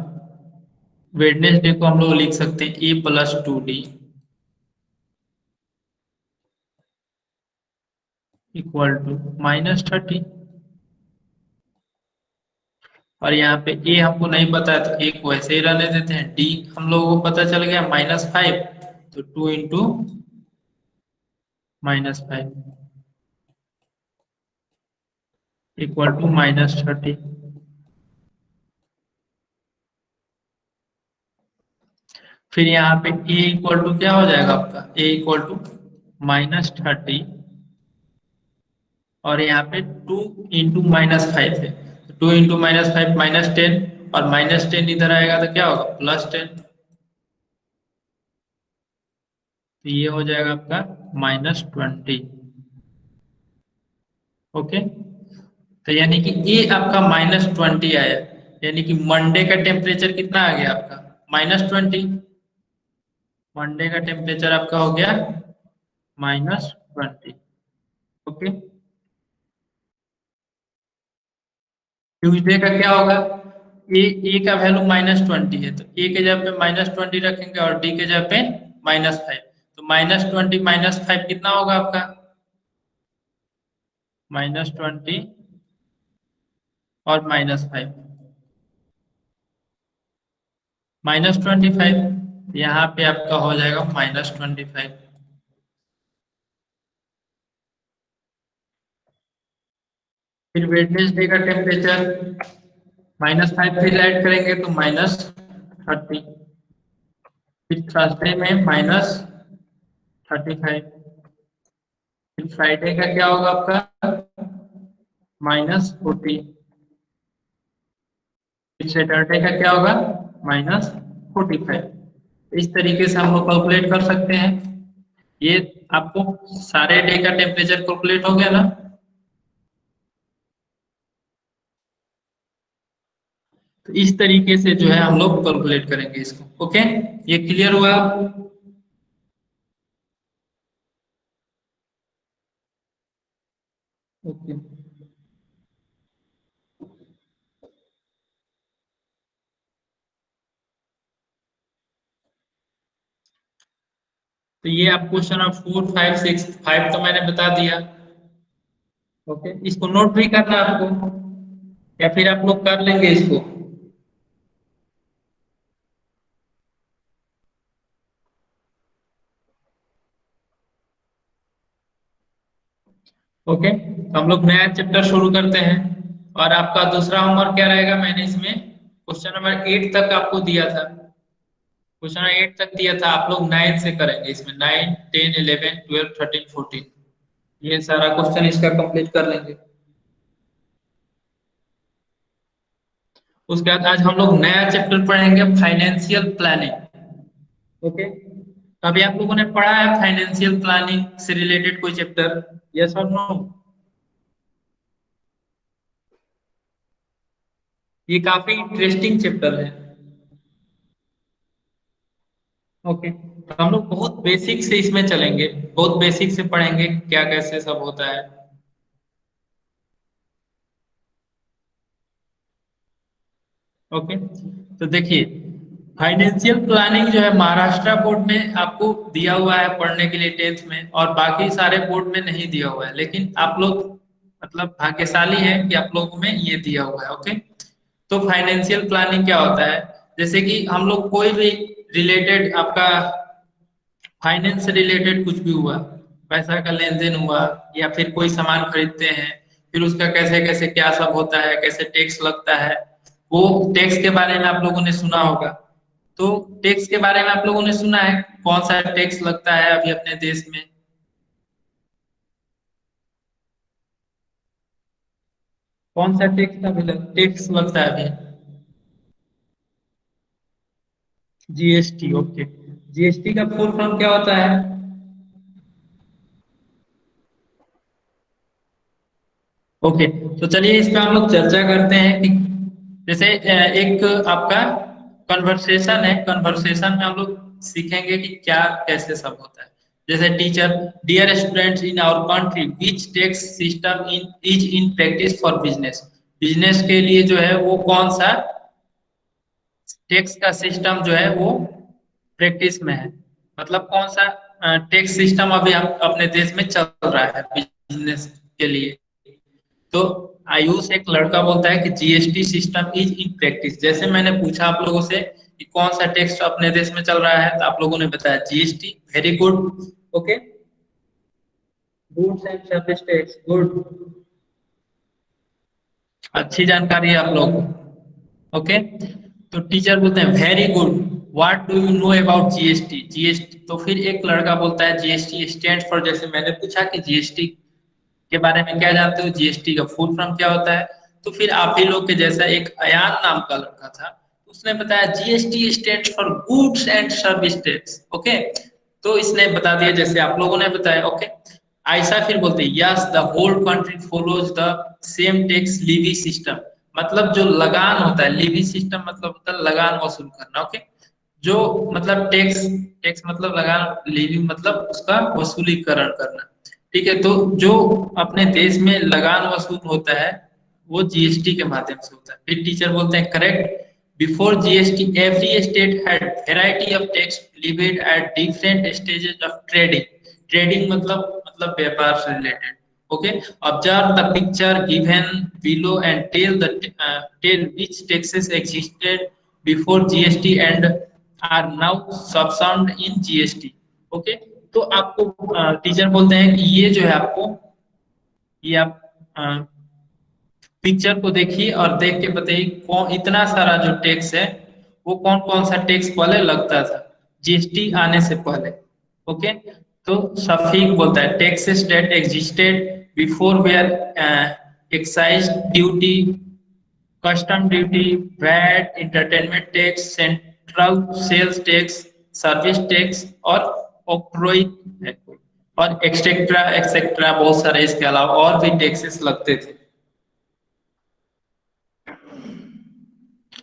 वेडनेसडे को हम लोग लिख सकते हैं A+2D इक्वल टू -30। और यहाँ पे ए हमको नहीं पता है तो ए को ऐसे ही रहने देते हैं। डी हम लोगों को पता चल गया -5, तो 2 इंटू -5 इक्वल टू -30। फिर यहाँ पे ए इक्वल टू क्या हो जाएगा आपका, ए इक्वल टू -30 और यहाँ पे 2 इंटू -5 है, 2 इंटू -5 -10 और -10 इधर आएगा तो क्या होगा, +10। तो ये हो जाएगा आपका -20, ओके। तो यानी कि ये आपका -20 आया, यानी कि मंडे का टेम्परेचर कितना आ गया आपका, -20। मंडे का टेम्परेचर आपका हो गया -20, ओके। ट्यूसडे का क्या होगा, ए का वैल्यू -20 है तो ए के जगह पे -20 रखेंगे और डी के जगह पे -5। तो -20 -5 कितना होगा आपका? -20 और -5, -25। यहाँ पे आपका हो जाएगा -25। फिर वेडनेसडे का टेम्परेचर -5 फिर ऐड करेंगे तो -30। फिर थर्सडे में -35। फिर फ्राइडे का क्या होगा आपका? -40। फिर सैटरडे का क्या होगा? -45। इस तरीके से हम लोग कैलकुलेट कर सकते हैं। ये आपको सारे डे का टेम्परेचर कैलकुलेट हो गया ना? तो इस तरीके से जो है हम लोग कैलकुलेट करेंगे इसको। ओके, ये क्लियर हुआ? ओके, तो ये आप क्वेश्चन ऑफ 4 5 6 5 तो मैंने बता दिया। ओके, इसको नोट भी करना है आपको या फिर आप लोग कर लेंगे इसको? ओके, तो हम लोग नया चैप्टर शुरू करते हैं। और आपका दूसरा होमवर्क क्या रहेगा? मैंने इसमें क्वेश्चन नंबर 8 तक आपको दिया था। क्वेश्चन नंबर 8 तक दिया था, आप लोग 9 से करेंगे। इसमें 9 10 11 12 13 14 ये सारा क्वेश्चन इसका कंप्लीट कर लेंगे। उसके बाद आज हम लोग नया चैप्टर पढ़ेंगे, फाइनेंशियल प्लानिंग। ओके, तो अभी आप लोगों ने पढ़ा है फाइनेंशियल प्लानिंग से रिलेटेड कोई चैप्टर? यस और नो? ये काफी इंटरेस्टिंग चैप्टर है। ओके, तो हम लोग बहुत बेसिक से इसमें चलेंगे, बहुत बेसिक से पढ़ेंगे क्या कैसे सब होता है। ओके, तो देखिए, फाइनेंशियल प्लानिंग जो है महाराष्ट्र बोर्ड में आपको दिया हुआ है पढ़ने के लिए 10th में, और बाकी सारे बोर्ड में नहीं दिया हुआ है। लेकिन आप लोग मतलब भाग्यशाली हैं कि आप लोगों में ये दिया हुआ है। ओके, तो फाइनेंशियल प्लानिंग क्या होता है? जैसे कि हम लोग कोई भी रिलेटेड आपका फाइनेंस से रिलेटेड कुछ भी हुआ, पैसा का लेन देन हुआ, या फिर कोई सामान खरीदते हैं, फिर उसका कैसे कैसे क्या सब होता है, कैसे टैक्स लगता है, वो टैक्स के बारे में आप लोगों ने सुना होगा। तो टैक्स के बारे में आप लोगों ने सुना है कौन सा टैक्स लगता है अभी अपने देश में? कौन सा टैक्स का टैक्स लगता है अभी? जीएसटी। ओके, जीएसटी का फुल फॉर्म क्या होता है? ओके, तो चलिए इस पे हम लोग चर्चा करते हैं कि जैसे एक आपका कन्वर्सेशन है, कन्वर्सेशन में हम लोग सीखेंगे कि क्या कैसे सब होता है। जैसे teacher, dear students, in our country which tax system in is in practice for business. Business के लिए जो है वो कौन सा टैक्स का सिस्टम जो है वो प्रैक्टिस में है, मतलब कौन सा टैक्स सिस्टम अभी अपने देश में चल रहा है बिजनेस के लिए। तो आयुष एक लड़का बोलता है कि GST system is in practice. जैसे मैंने पूछा आप लोगों से कि कौन सा टैक्स अपने देश में चल रहा है, तो आप लोगों ने बताया GST. Very good. Okay, goods and service tax, good, अच्छी जानकारी है आप लोगों को। ओके, तो टीचर बोलते हैं very good, what do you know about GST. GST, तो फिर एक लड़का बोलता है जीएसटी स्टैंड फॉर, जैसे मैंने पूछा कि जीएसटी के बारे में क्या जानते हो, जीएसटी का फुल फॉर्म क्या होता है। तो फिर आप ही लोग के जैसा एक अयान नाम का लड़का था, उसने बताया GST stand for goods and service tax. Okay, तो इसने बता दिया जैसे आप लोगों ने बताया। ओके, ऐसा फिर बोलते हैं yes the whole country follows the same tax levy system. मतलब जो लगान होता है, लीवी सिस्टम मतलब होता है लगान वसूल करना। ओके, जो मतलब टैक्स, टैक्स मतलब लगान, लीवी मतलब उसका वसूलीकरण करना। ठीक है, तो जो अपने देश में लगान वसूल होता है वो जीएसटी के माध्यम से होता है। फिर टीचर बोलते हैं correct, Before GST, every state had variety of tax levied at different stages of trading. Trading मतलब व्यापार से related. Okay. Observe the picture given below and tell which taxes existed before GST and are now subsumed in GST. Okay. तो आपको teacher बोलते हैं कि ये जो है आपको ये आप पिक्चर को देखिए और देख के बताइए कौन इतना सारा जो टैक्स है वो कौन कौन सा टैक्स पहले लगता था जीएसटी आने से पहले। ओके। तो सफीक बोलता है taxes that existed before were excise duty, custom duty, VAT, entertainment tax, central sales tax, service tax और ऑक्ट्रोइड और एक्सेट्रा एक्सेट्रा बहुत सारे इसके अलावा और भी टैक्सेस लगते थे।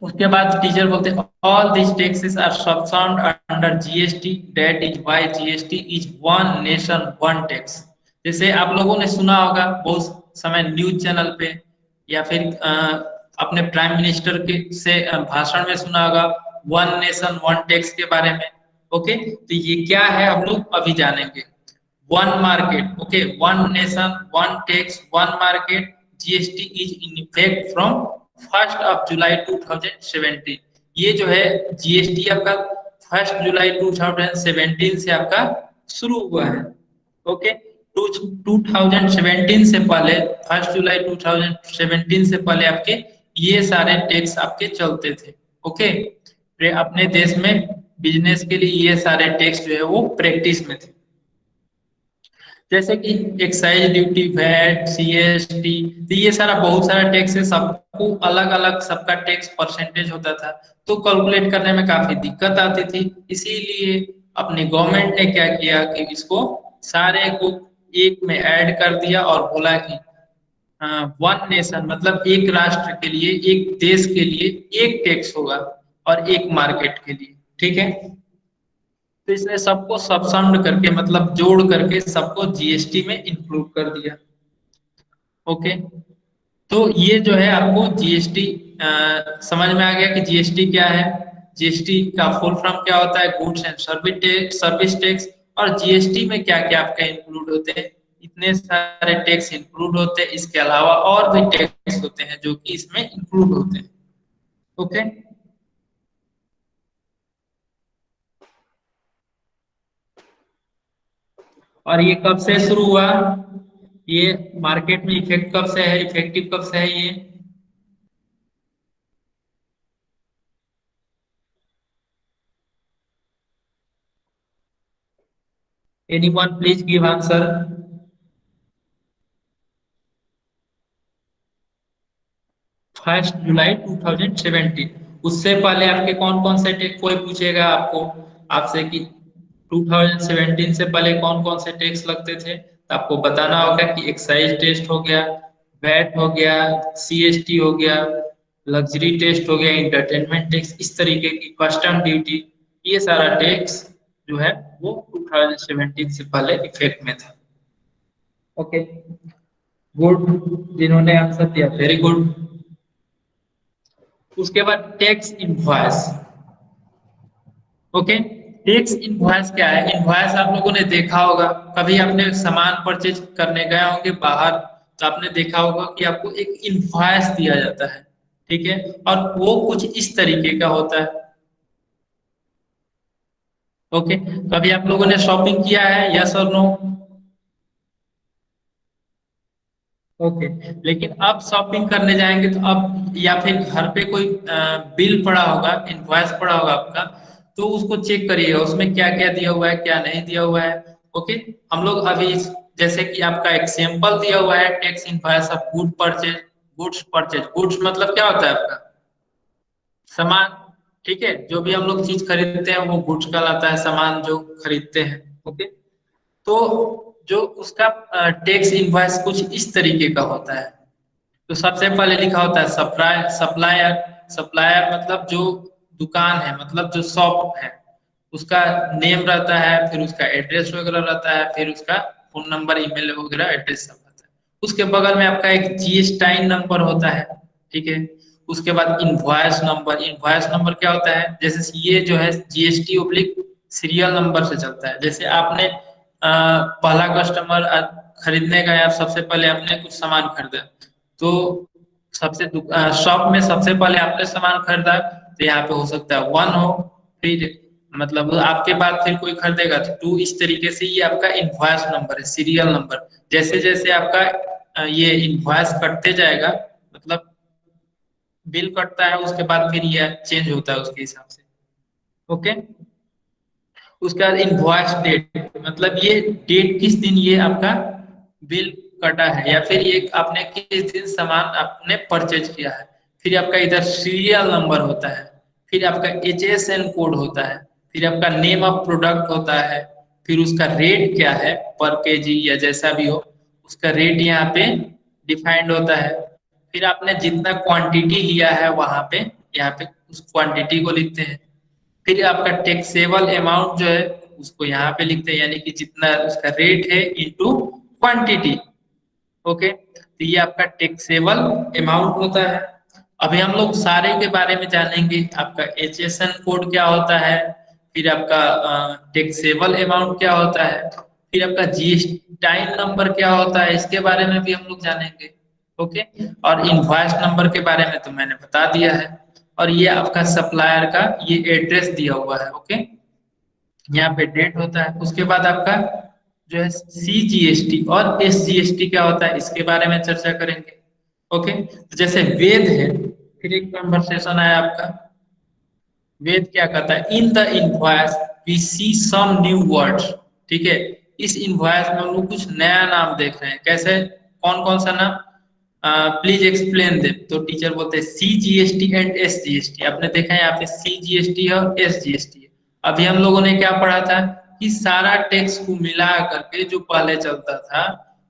उसके बाद टीचर बोलते हैं all this taxes are subsumed under GST that is why GST is one nation one tax. जैसे आप लोगों ने सुना होगा बहुत समय न्यूज चैनल पे या फिर अपने प्राइम मिनिस्टर के से भाषण में सुना होगा वन नेशन वन टैक्स के बारे में। ओके। तो ये क्या है हम लोग अभी जानेंगे। One market, okay, one nation one tax one market, GST is in effect from 1 जुलाई 2017। ये जो है जीएसटी आपका 1 जुलाई 2017 से आपका शुरू हुआ है। ओके। 2017 से पहले 1 जुलाई 2017 से पहले आपके ये सारे टैक्स आपके चलते थे। ओके। अपने देश में बिजनेस के लिए ये सारे टैक्स जो है वो प्रैक्टिस में थे। जैसे कि एक्साइज ड्यूटी, वैट, सीएसटी, तो ये सारा बहुत सारा टैक्स है, सबको अलग अलग सबका टैक्स परसेंटेज होता था तो कैलकुलेट करने में काफी दिक्कत आती थी। इसीलिए अपनी गवर्नमेंट ने क्या किया कि इसको सारे को एक में ऐड कर दिया और बोला कि वन नेशन मतलब एक राष्ट्र के लिए, एक देश के लिए एक टैक्स होगा और एक मार्केट के लिए। ठीक है। तो इसने सबको सबसम्ड करके मतलब जोड़ करके सबको जीएसटी में इंक्लूड कर दिया। ओके। तो ये जो है आपको जीएसटी समझ में आ गया कि जीएसटी क्या है। जीएसटी का फुल फॉर्म क्या होता है, गुड्स एंड सर्विस टैक्स। और जीएसटी में क्या क्या आपका इंक्लूड होते हैं, इतने सारे टैक्स इंक्लूड होते हैं, इसके अलावा और भी टैक्स होते हैं जो कि इसमें इंक्लूड होते हैं। ओके। और ये कब से शुरू हुआ, ये मार्केट में इफेक्ट कब से है, इफेक्टिव कब से है ये। Anyone please give answer. 1 जुलाई 2017। उससे पहले आपके कौन कौन से टैक्स, कोई पूछेगा आपको आपसे कि 2017 से पहले कौन कौन से टैक्स लगते थे तो आपको बताना होगा कि एक्साइज टेस्ट हो गया, वैट हो गया, सीएसटी हो गया, लग्जरी टेस्ट हो गया, इंटरटेनमेंट टैक्स, इस तरीके की कस्टम ड्यूटी, ये सारा टैक्स जो है वो 2017 से पहले इफेक्ट में था। ओके। गुड, जिन्होंने आंसर दिया वेरी गुड। उसके बाद tax invoice. Okay. Tax invoice क्या है, इनवॉइस आप लोगों ने देखा होगा, कभी आपने सामान परचेज करने गए होंगे बाहर तो आपने देखा होगा कि आपको एक इनवॉइस दिया जाता है। ठीक है। और वो कुछ इस तरीके का होता है। ओके। कभी आप लोगों ने शॉपिंग किया है, यस और नो। ओके। लेकिन अब शॉपिंग करने जाएंगे तो अब या फिर घर पे कोई बिल पड़ा होगा, इनवॉइस पड़ा होगा आपका, तो उसको चेक करिएगा उसमें क्या क्या दिया हुआ है क्या नहीं दिया हुआ है। ओके। हम लोग अभी जैसे कि आपका एक सैंपल दिया हुआ है tax invoice of goods purchase. Goods मतलब क्या होता है आपका सामान। ठीक है। जो भी हम लोग चीज खरीदते हैं वो गुड्स कहलाता है, सामान जो खरीदते हैं। ओके। तो जो उसका टैक्स इनवॉइस कुछ इस तरीके का होता है। तो सबसे पहले लिखा होता है सप्लायर। सप्लायर मतलब जो दुकान है, मतलब जो शॉप है, उसका नेम रहता है, फिर उसका एड्रेस वगैरह रहता है, फिर उसका फोन नंबर, ईमेल वगैरह एड्रेस सब रहता है। उसके बगल में आपका एक जीएसटाइन नंबर होता है। ठीक है। उसके बाद इनवॉइस नंबर। इनवॉइस नंबर क्या होता है, जैसे ये जो है जीएसटी ऑब्लिक सीरियल नंबर से चलता है। जैसे आपने पहला कस्टमर खरीदने गए, आप सबसे पहले आपने कुछ सामान खरीदा, तो शॉप में सबसे पहले आपने सामान खरीदा, तो यहाँ पे हो सकता है 1 हो, फिर मतलब आपके बाद फिर कोई खरीदेगा तो 2। इस तरीके से ये आपका इनवॉइस नंबर है, सीरियल नंबर। जैसे जैसे आपका ये इनवॉइस कटते जाएगा, मतलब बिल कटता है, उसके बाद फिर ये चेंज होता है उसके हिसाब से। ओके। उसके बाद इनवॉइस डेट, मतलब ये डेट किस दिन ये आपका बिल कटा है, या फिर ये आपने किस दिन सामान आपने परचेज किया है। फिर आपका इधर सीरियल नंबर होता है, फिर आपका HSN कोड होता है, फिर आपका नेम ऑफ प्रोडक्ट होता है, फिर उसका रेट क्या है पर केजी या जैसा भी हो, उसका रेट यहाँ पे डिफाइंड होता है। फिर आपने जितना क्वांटिटी लिया है वहां पे, यहाँ पे उस क्वांटिटी को लिखते हैं। फिर आपका टैक्सेबल अमाउंट जो है उसको यहाँ पे लिखते हैं, यानी कि जितना उसका रेट है इनटू क्वांटिटी। ओके, तो ये आपका टैक्सेबल अमाउंट होता है। अभी हम लोग सारे के बारे में जानेंगे, आपका HSN कोड क्या होता है, फिर आपका टैक्सेबल अमाउंट क्या होता है, फिर आपका जीएसटी नंबर क्या होता है, इसके बारे में भी हम लोग जानेंगे। ओके, और इनवॉइस नंबर के बारे में तो मैंने बता दिया है। और ये आपका सप्लायर का ये एड्रेस दिया हुआ है। ओके, यहाँ पे डेट होता है। उसके बाद आपका जो है CGST और SGST क्या होता है, इसके बारे में चर्चा करेंगे। ओके, तो जैसे वेद है, फिर एक कन्वर्सेशन है आपका। वेद क्या कहता है, in the invoice we see some new words. ठीक है, इस इनवॉइस में हम लोग कुछ नया नाम देख रहे हैं। कैसे, कौन कौन सा नाम, प्लीज एक्सप्लेन दे। तो टीचर बोलते हैं CGST एंड SGST। आपने देखा है यहाँ पे CGST है और SGST है। अभी हम लोगों ने क्या पढ़ा था कि सारा टैक्स को मिला करके जो पहले चलता था,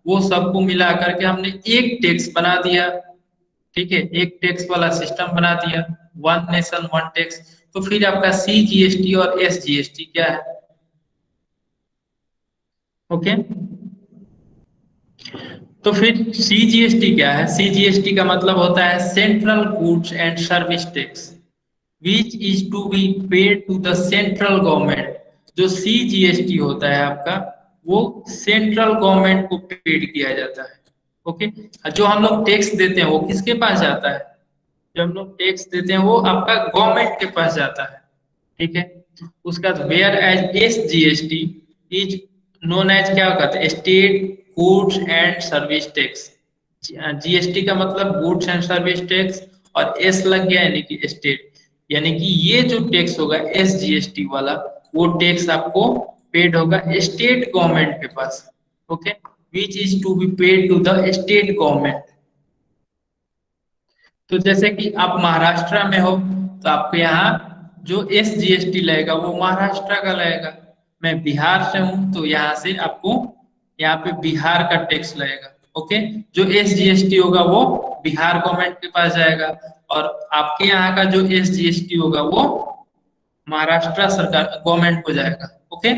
वो सबको मिला करके हमने एक टैक्स बना दिया। ठीक है, एक टैक्स वाला सिस्टम बना दिया, वन नेशन वन टैक्स। तो फिर आपका CGST और SGST क्या है। ओके, तो फिर CGST क्या है। CGST का मतलब होता है central goods and service tax which is to be paid to the central government. जो CGST होता है आपका, वो सेंट्रल गवर्नमेंट को पेड किया जाता है। ओके, जो हम लोग टैक्स देते हैं वो किसके पास जाता है, जो हम लोग टैक्स देते हैं वो आपका गवर्नमेंट के पास जाता है। ठीक है, उसका whereas SGST is known as क्या कहते हैं, state goods and service tax. GST का मतलब गुड्स एंड सर्विस टैक्स, और S लग गया यानी कि स्टेट। यानी कि ये जो टैक्स होगा SGST वाला, वो टैक्स आपको पेड होगा स्टेट गवर्नमेंट के पास। Okay, which is to be paid to the state government. तो जैसे कि आप महाराष्ट्र में हो, तो आपके यहाँ जो SGST लगेगा वो महाराष्ट्र का लगेगा। मैं बिहार से हूँ, तो यहाँ से आपको यहाँ पे बिहार का टैक्स लगेगा। ओके, जो SGST होगा वो बिहार गवर्नमेंट के पास जाएगा, और आपके यहाँ का जो SGST होगा वो महाराष्ट्र सरकार गवर्नमेंट को जाएगा। ओके,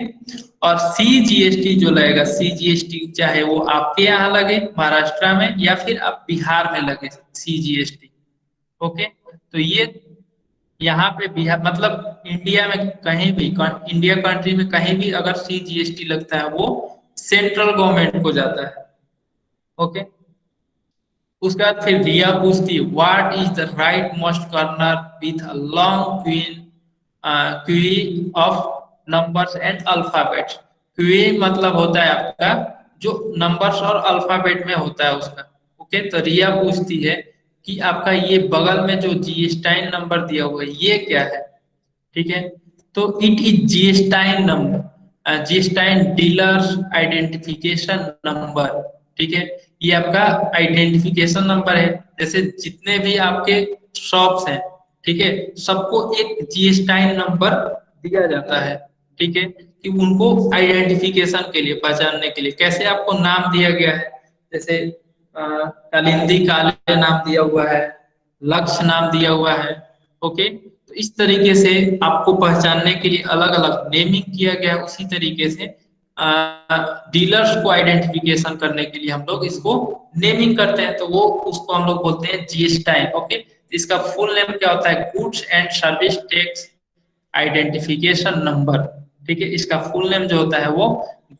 और CGST जो लगेगा, CGST चाहे वो आपके यहाँ लगे महाराष्ट्र में, या फिर आप बिहार में लगे CGST। ओके, तो ये यहाँ पे बिहार मतलब इंडिया में कहीं भी, इंडिया कंट्री में कहीं भी अगर CGST लगता है वो सेंट्रल गवर्नमेंट को जाता है। ओके, उसके बाद फिर रिया पूछती है what is the right most corner with a long क्वी ऑफ नंबर्स एंड अल्फाबेट्स। क्वी मतलब होता है आपका जो नंबर्स और अल्फाबेट में होता है उसका। ओके, तो रिया पूछती है कि आपका ये बगल में जो जीएसटाइन नंबर दिया हुआ है ये क्या है। ठीक है, तो it is GSTIN number, GSTIN dealers identification number. ठीक है, ये आपका आइडेंटिफिकेशन नंबर है। जैसे जितने भी आपके शॉप्स हैं, ठीक है, सबको एक जीएसटाइन नंबर दिया जाता है। ठीक है, कि उनको आइडेंटिफिकेशन के लिए, पहचानने के लिए। कैसे आपको नाम दिया गया है, जैसे कालिंदी काले नाम दिया हुआ है, लक्ष्य नाम दिया हुआ है। ओके, तो इस तरीके से आपको पहचानने के लिए अलग अलग नेमिंग किया गया है। उसी तरीके से डीलर्स को आइडेंटिफिकेशन करने के लिए हम लोग इसको नेमिंग करते हैं, तो वो उसको हम लोग बोलते हैं जीएसटाइन। ओके, इसका फुल नेम क्या होता है? Goods and service tax identification number. ठीक है, इसका फुल नेम जो होता है वो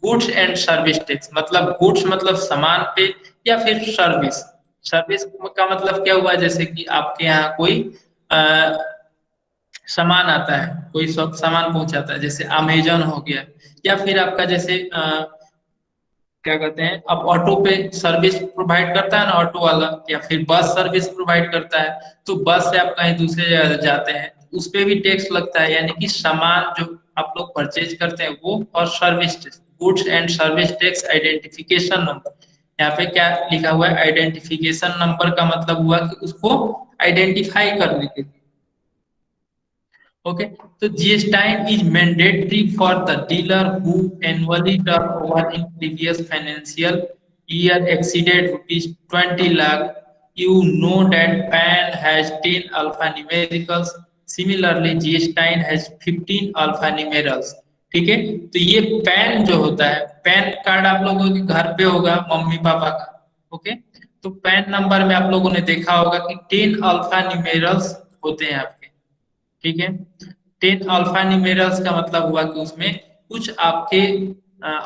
गुड्स एंड सर्विस टैक्स, मतलब गुड्स मतलब सामान पे, या फिर सर्विस। सर्विस का मतलब क्या हुआ? जैसे कि आपके यहाँ कोई सामान आता है, कोई सब सामान पहुंचाता है, जैसे अमेजन हो गया, या फिर आपका जैसे क्या कहते हैं, अब ऑटो पे सर्विस प्रोवाइड करता है ना ऑटो वाला, या फिर बस सर्विस प्रोवाइड करता है, तो बस से आप कहीं दूसरे जगह जाते हैं, उस पे भी टैक्स लगता है। यानी कि सामान जो आप लोग परचेज करते हैं वो, और service tax, goods and service tax identification number. यहाँ पे क्या लिखा हुआ है? आइडेंटिफिकेशन नंबर का मतलब हुआ कि उसको आइडेंटिफाई करने के लिए। Okay, so GSTine is mandatory for the dealer who annually turnover in previous financial year exceeded rupees 20 lakh. You know that PAN has 10 alphanumericals. Similarly, GSTine has 15 alphanumerals. ठीक है, तो ये पैन जो होता है, पैन कार्ड आप लोगों के घर पे होगा मम्मी पापा का। ओके, तो पैन नंबर में आप लोगों ने देखा होगा कि 10 अल्फा न्यूमेरल्स होते हैं आपके। ठीक है, 10 अल्फा न्यूमेरल्स का मतलब हुआ कि उसमें कुछ आपके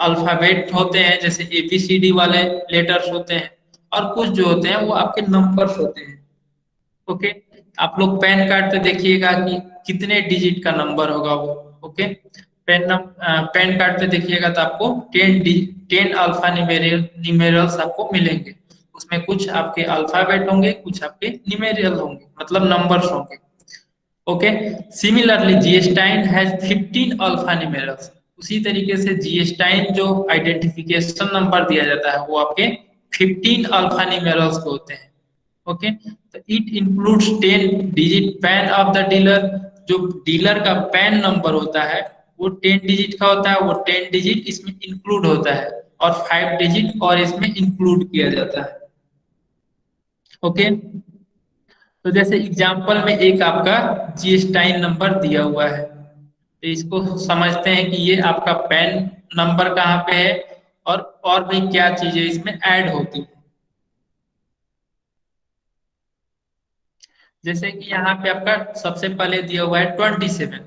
अल्फाबेट होते हैं, जैसे ABCD वाले लेटर्स होते हैं, और कुछ जो होते हैं वो आपके नंबर्स होते हैं। ओके, आप लोग पैन कार्ड पे देखिएगा कि कितने डिजिट का नंबर होगा वो। ओके, पैन कार्ड पे देखिएगा तो आपको 10 अल्फा न्यूमेरल्स आपको मिलेंगे। उसमें कुछ आपके अल्फाबेट होंगे, कुछ आपके न्यूमेरियल होंगे, मतलब नंबर्स होंगे। Okay, similarly GSTIN has 15 alphanumerals. उसी तरीके से जीएसटाइन जो आइडेंटिफिकेशन नंबर दिया जाता है वो आपके 15 अल्फान्यूमेरल्स के होते हैं। ओके, तो it includes 10 digit pan of the dealer. जो डीलर का पैन नंबर होता है वो 10 डिजिट का होता है, वो 10 डिजिट इसमें इंक्लूड होता है, और 5 डिजिट और इसमें इंक्लूड किया जाता है। ओके, तो जैसे एग्जांपल में एक आपका जीएसटाइन नंबर दिया हुआ है, तो इसको समझते हैं कि ये आपका पैन नंबर कहाँ पे है, और भी क्या चीजें इसमें ऐड होती है। जैसे कि यहाँ पे आपका सबसे पहले दिया हुआ है 27।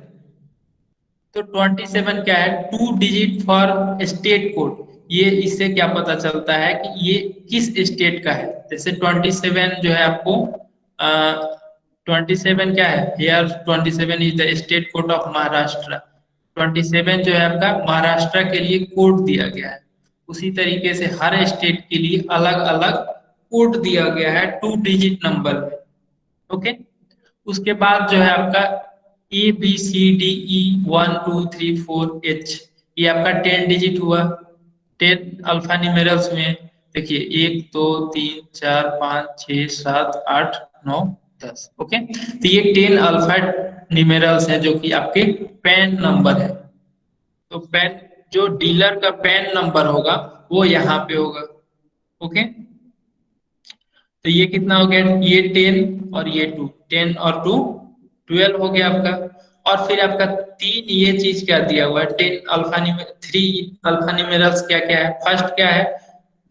तो 27 क्या है? 2 डिजिट फॉर स्टेट कोड। ये इससे क्या पता चलता है कि ये किस स्टेट का है? जैसे 27 जो है आपको 27 क्या है? Here 27 is the state code of Maharashtra. 27 जो है आपका महाराष्ट्र के लिए कोड दिया गया है। उसी तरीके से हर स्टेट के लिए अलग अलग कोड दिया गया है 2 डिजिट नंबर में। ओके, उसके बाद जो है आपका ABCDE 1 2 3 4 H, ये आपका 10 डिजिट हुआ। 10 अल्फा न्यूमेरल्स में देखिए 1 2 3 4 5 6 7 8 9 10। ओके, तो ये 10 अल्फा न्यूमेरल्स है जो कि आपके पैन नंबर है। तो पैन, जो डीलर का पैन नंबर होगा वो यहाँ पे होगा। ओके, तो ये कितना हो गया? ये 10 और ये 2, 10 और 2 12 हो गया आपका। और फिर आपका तीन ये चीज क्या दिया हुआ है? 3 अल्फा न्यूमेरल्स क्या क्या है? फर्स्ट क्या है?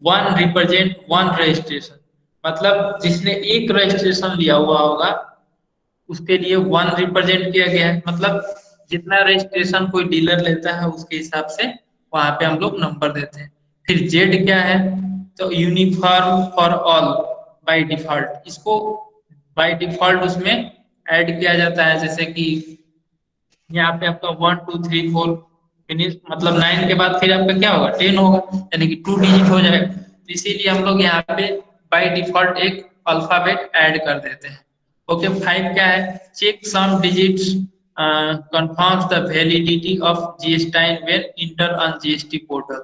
वन रिप्रेजेंट वन रजिस्ट्रेशन, मतलब जिसने एक रजिस्ट्रेशन लिया हुआ होगा उसके लिए वन रिप्रेजेंट किया गया है, मतलब जितना रजिस्ट्रेशन कोई डीलर लेता है उसके हिसाब से वहां पे हम लोग नंबर देते हैं। फिर जेड क्या है? तो uniform for all by default, इसको बाय डिफॉल्ट उसमें ऐड किया जाता है। जैसे कि यहाँ पे आपका 1 2 3 4 फिनिश, मतलब 9 के बाद फिर आपका क्या होगा? 10 होगा, यानी कि 2 डिजिट हो जाएगा। तो इसीलिए हम लोग यहाँ पे बाय डिफॉल्ट एक अल्फाबेट ऐड कर देते हैं। ओके, 5 क्या है? Check sum digits confirms the validity of GSTIN when enter on GST portal.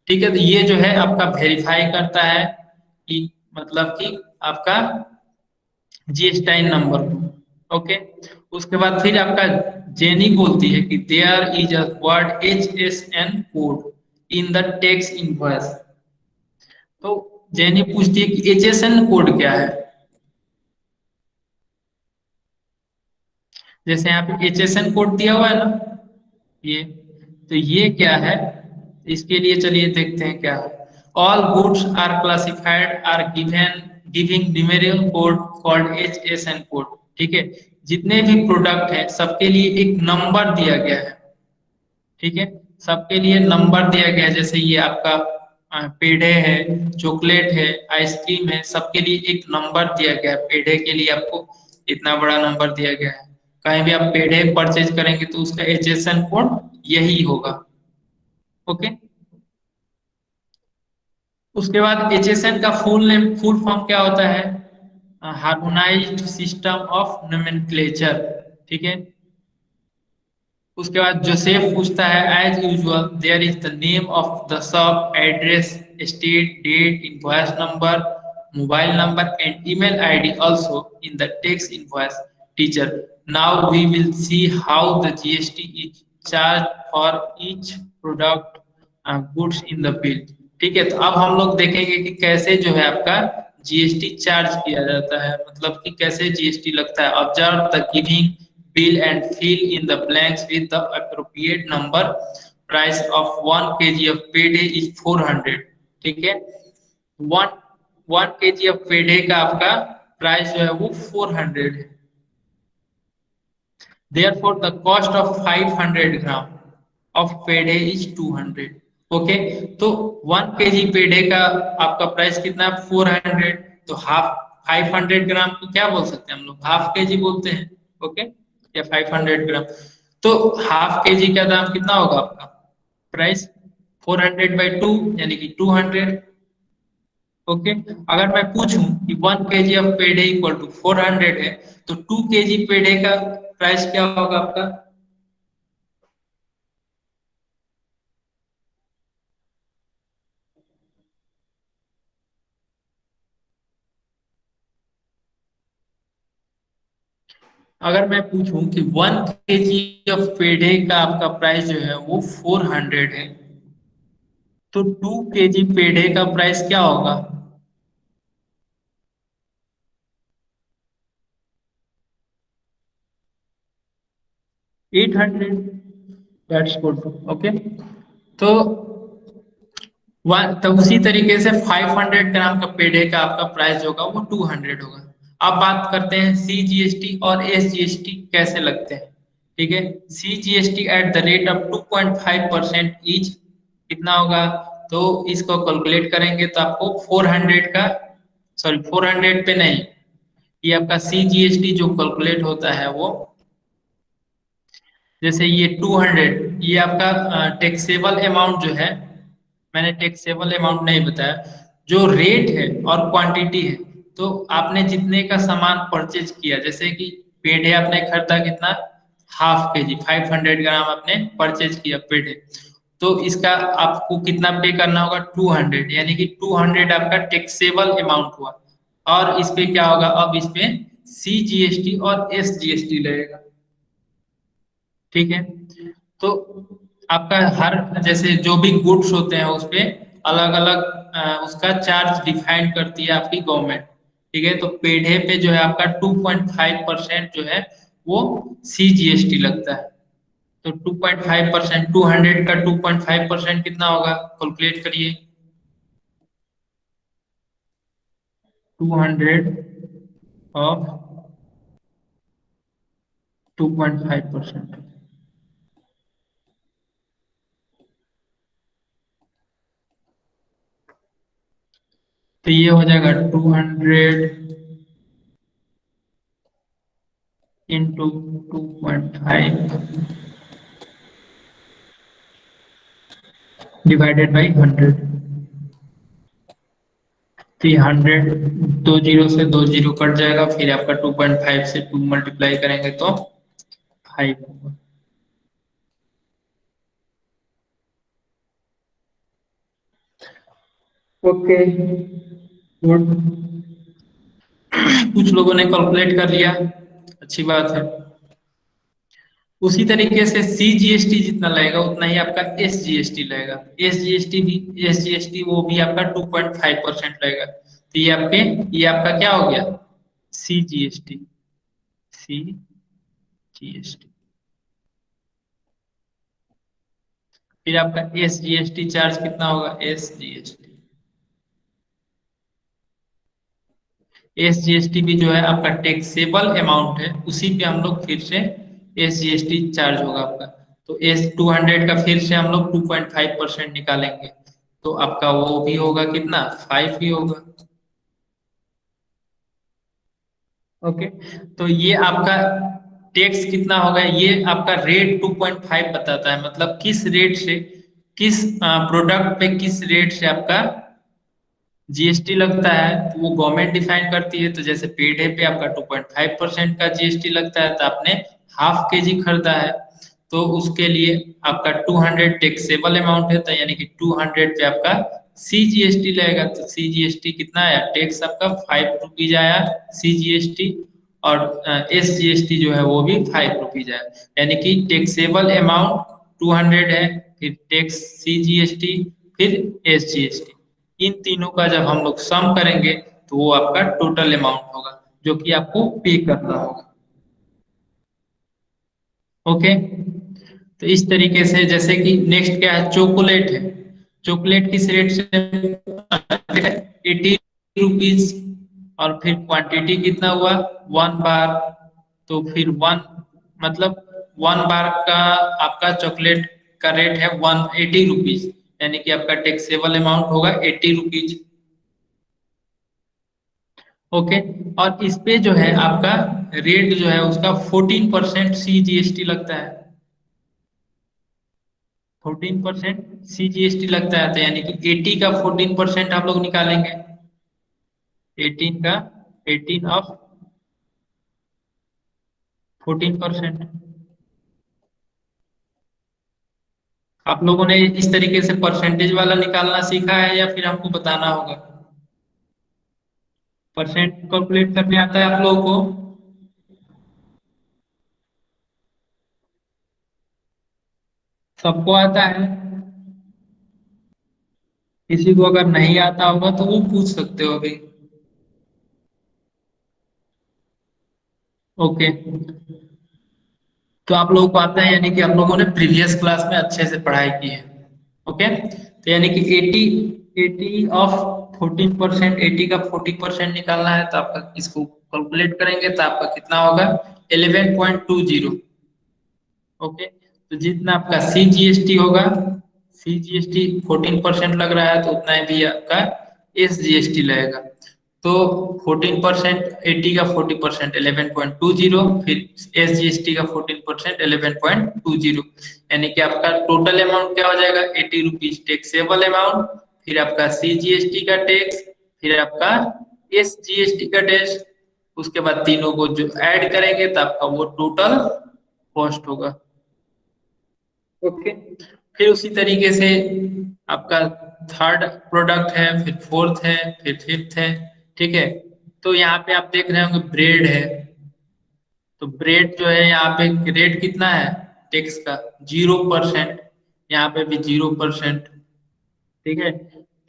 ठीक है, तो ये जो है आपका वेरीफाई करता है कि मतलब कि आपका जीएसटाइन नंबर को। ओके, उसके बाद फिर आपका जेनी बोलती है कि there is a word HSN code in the tax invoice. तो जेनी पूछती है कि HSN कोड क्या है? जैसे यहाँ पे HSN कोड दिया हुआ है ना, ये, तो ये क्या है? इसके लिए चलिए देखते हैं क्या है। All goods are classified are given giving numerical code called HSN code. ठीक है, जितने भी प्रोडक्ट हैं सबके लिए एक नंबर दिया गया है। ठीक है, सबके लिए नंबर दिया गया है, जैसे ये आपका पेड़े है, चॉकलेट है, आइसक्रीम है, सबके लिए एक नंबर दिया गया है। पेड़े के लिए आपको इतना बड़ा नंबर दिया गया है। कहीं भी आप पेड़े परचेज करेंगे तो उसका HSN कोड यही होगा। ओके, उसके बाद HSN का फुल नेम, फुल फॉर्म क्या होता है? Harmonised system of nomenclature. ठीक है, उसके बाद जोसेफ पूछता है as usual there is the name of the shop, address, state, date, invoice number, mobile number and email ID also in the text invoice. Teacher, now we will see how the GST is charge for each product goods in the bill. ठीक है, तो अब हम लोग देखेंगे कि कैसे जो है आपका GST चार्ज किया जाता है, मतलब कि कैसे GST लगता है। Observe the giving bill and fill in the blanks with the appropriate number. Price of 1 kg of payday is 400। ठीक है, वन वन के जी ऑफ पेडे का आपका प्राइस जो है वो 400 है। Therefore, the cost of 500 gram of पेडे is 200। ओके, तो 1 kg पेडे का आपका प्राइस कितना है? 400। तो हाफ 500 ग्राम को क्या बोल सकते हैं हम लोग? हाफ के जी बोलते हैं। ओके, या 500 ग्राम। तो हाफ के जी का दाम कितना होगा आपका? प्राइस 400/2 यानी कि 200। ओके, अगर मैं पूछूं कि 1 kg ऑफ पेड़े इक्वल टू 400 है, तो 2 kg पेड़े का प्राइस क्या होगा आपका? अगर मैं पूछूं कि 1 kg ऑफ पेड़े का आपका प्राइस जो है वो 400 है, तो 2 kg पेड़े का प्राइस क्या होगा? 800। That's good. ओके, तो वन, तो उसी तरीके से 500 ग्राम का पेड़े का आपका प्राइस होगा वो 200 होगा। अब बात करते हैं CGST और SGST कैसे लगते हैं। ठीक है, CGST at the rate of 2.5% each कितना होगा? तो इसको कैलकुलेट करेंगे तो आपको 400 का, सॉरी 400 पे नहीं, ये आपका CGST जो कैलकुलेट होता है वो, जैसे ये 200, ये आपका टैक्सेबल अमाउंट जो है, मैंने टैक्सेबल अमाउंट नहीं बताया, जो रेट है और क्वांटिटी है। तो आपने जितने का सामान परचेज किया, जैसे कि पेड़े आपने खरीदा कितना? हाफ के जी, 500 ग्राम आपने परचेज किया पेड़े, तो इसका आपको कितना पे करना होगा? 200, यानी कि 200 आपका टैक्सेबल अमाउंट हुआ। और इस पे क्या होगा? अब इस पे CGST और SGST लगेगा। ठीक है, तो आपका हर, जैसे जो भी गुड्स होते हैं उस पे अलग अलग उसका चार्ज डिफाइन करती है आपकी गवर्नमेंट। ठीक है, तो पेढ़े पे जो है आपका 2.5% जो है वो CGST लगता है। तो 2.5%, 200 का 2.5% कितना होगा? कैलकुलेट करिए। 200 ऑफ 2.5%, तो ये हो जाएगा 200 इंटू 2.5 डिवाइडेड बाई 100। तो ये 100, दो जीरो से दो जीरो कट जाएगा, फिर आपका 2.5 से 2 मल्टीप्लाई करेंगे तो 5 होगा। Okay, good. कुछ लोगों ने कैलकुलेट कर लिया, अच्छी बात है। उसी तरीके से CGST जितना लगेगा उतना ही आपका SGST लगेगा। एस जी एस टी वो भी आपका 2.5% लगेगा। तो ये आपका क्या हो गया? CGST। फिर आपका SGST चार्ज कितना होगा? SGST SGST भी जो है आपका टैक्सेबल अमाउंट है, उसी पे हम लोग फिर से SGST चार्ज होगा आपका। तो एस 200 का फिर से हम लोग 2.5% निकालेंगे, तो आपका वो भी होगा कितना, 5 ही होगा। ओके, तो ये आपका टैक्स कितना होगा, ये आपका रेट 2.5 बताता है, मतलब किस रेट से, किस प्रोडक्ट पे किस रेट से आपका जीएसटी लगता है, तो वो गवर्नमेंट डिफाइन करती है। तो जैसे पेड़े पे आपका 2.5% का जीएसटी लगता है, तो आपने हाफ के जी खरीदा है, तो उसके लिए आपका 200 टैक्सेबल अमाउंट है, तो यानी कि 200 पे आपका सीजीएसटी लगेगा। तो सीजीएसटी कितना आया, टैक्स आपका 5 रुपीज आया सीजीएसटी, और एसजीएसटी जो है वो भी 5 रुपीज आया, यानी कि टैक्सेबल अमाउंट 200 है, फिर टैक्स सीजीएसटी, फिर एसजीएसटी, इन तीनों का जब हम लोग सम करेंगे तो वो आपका टोटल अमाउंट होगा, जो कि आपको पे करना होगा। ओके, तो इस तरीके से, जैसे कि नेक्स्ट क्या है, चॉकलेट है। चॉकलेट किस रेट से, 80 रुपीज, और फिर क्वांटिटी कितना हुआ, 1 बार, तो फिर वन, मतलब 1 बार का आपका चॉकलेट का रेट है 180 रुपीज, यानी कि आपका टैक्सेबल अमाउंट होगा 80 रुपीज। ओके, और इस पे जो है आपका रेट जो है उसका 14% सीजीएसटी लगता है, 14% सीजीएसटी लगता है, तो यानी कि 80 का 14% हम लोग निकालेंगे, 18 का 18 ऑफ 14%। आप लोगों ने इस तरीके से परसेंटेज वाला निकालना सीखा है, या फिर हमको बताना होगा, परसेंट कैलकुलेट करने आता है आप लोगों को? सबको आता है? किसी को अगर नहीं आता होगा तो वो पूछ सकते हो अभी। ओके, तो आप लोगों को आता है, यानी कि आप लोगों ने प्रीवियस क्लास में अच्छे से पढ़ाई की है। ओके, तो यानी कि 80, 80 ऑफ 14%, 80 का 40% निकालना है, तो आपका इसको कैलकुलेट करेंगे तो आपका कितना होगा, 11.20। ओके, तो जितना आपका सीजीएसटी होगा, सीजीएसटी 14% लग रहा है, तो उतना ही भी आपका एसजीएसटी लगेगा। तो 14%, 80 का 40% 11.20, फिर एसजीएसटी का 14% 11.20, यानी कि आपका टोटल अमाउंट क्या हो जाएगा, 80 रुपीज टैक्सेबल अमाउंट, फिर आपका सीजीएसटी का टैक्स, फिर आपका एसजीएसटी का टैक्स, उसके बाद तीनों को जो ऐड करेंगे तो आपका वो टोटल कॉस्ट होगा। ओके, फिर उसी तरीके से आपका थर्ड प्रोडक्ट है, फिर फोर्थ है, फिर फिफ्थ है। ठीक है, तो यहाँ पे आप देख रहे होंगे ब्रेड है, तो ब्रेड जो है यहाँ पे रेट कितना है टैक्स का, 0%, यहाँ पे भी 0%। ठीक है,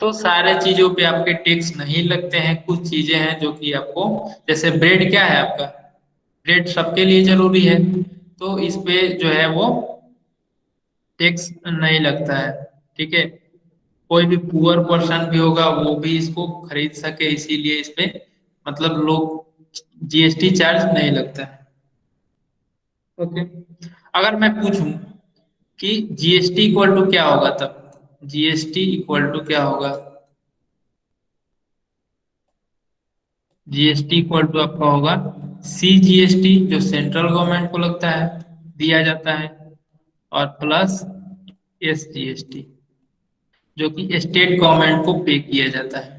तो सारे चीजों पे आपके टैक्स नहीं लगते हैं, कुछ चीजें हैं जो कि आपको, जैसे ब्रेड क्या है आपका, ब्रेड सबके लिए जरूरी है, तो इस पे जो है वो टैक्स नहीं लगता है। ठीक है, कोई भी पुअर पर्सन भी होगा वो भी इसको खरीद सके, इसीलिए इस पे मतलब लोग जीएसटी चार्ज नहीं लगता है। ओके, अगर मैं पूछूं कि जीएसटी इक्वल टू क्या होगा, तब जीएसटी इक्वल टू क्या होगा, जीएसटी इक्वल टू आपका होगा सीजीएसटी, जो सेंट्रल गवर्नमेंट को लगता है, दिया जाता है, और प्लस एसजीएसटी, जो कि स्टेट गवर्नमेंट को पे किया जाता है।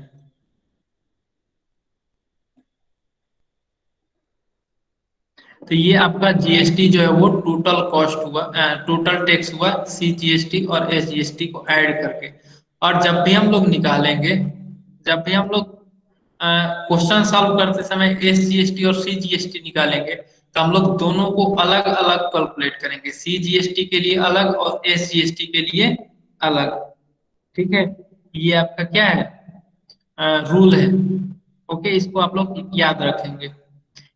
तो ये आपका जीएसटी जो है वो टोटल कॉस्ट हुआ, टोटल टैक्स हुआ सीजीएसटी और एसजीएसटी को ऐड करके। और जब भी हम लोग निकालेंगे, जब भी हम लोग क्वेश्चन सॉल्व करते समय एसजीएसटी और सीजीएसटी निकालेंगे, तो हम लोग दोनों को अलग अलग कैलकुलेट करेंगे, सीजीएसटी के लिए अलग और एसजीएसटी के लिए अलग। ठीक है, ये आपका क्या है, रूल है। ओके, इसको आप लोग याद रखेंगे।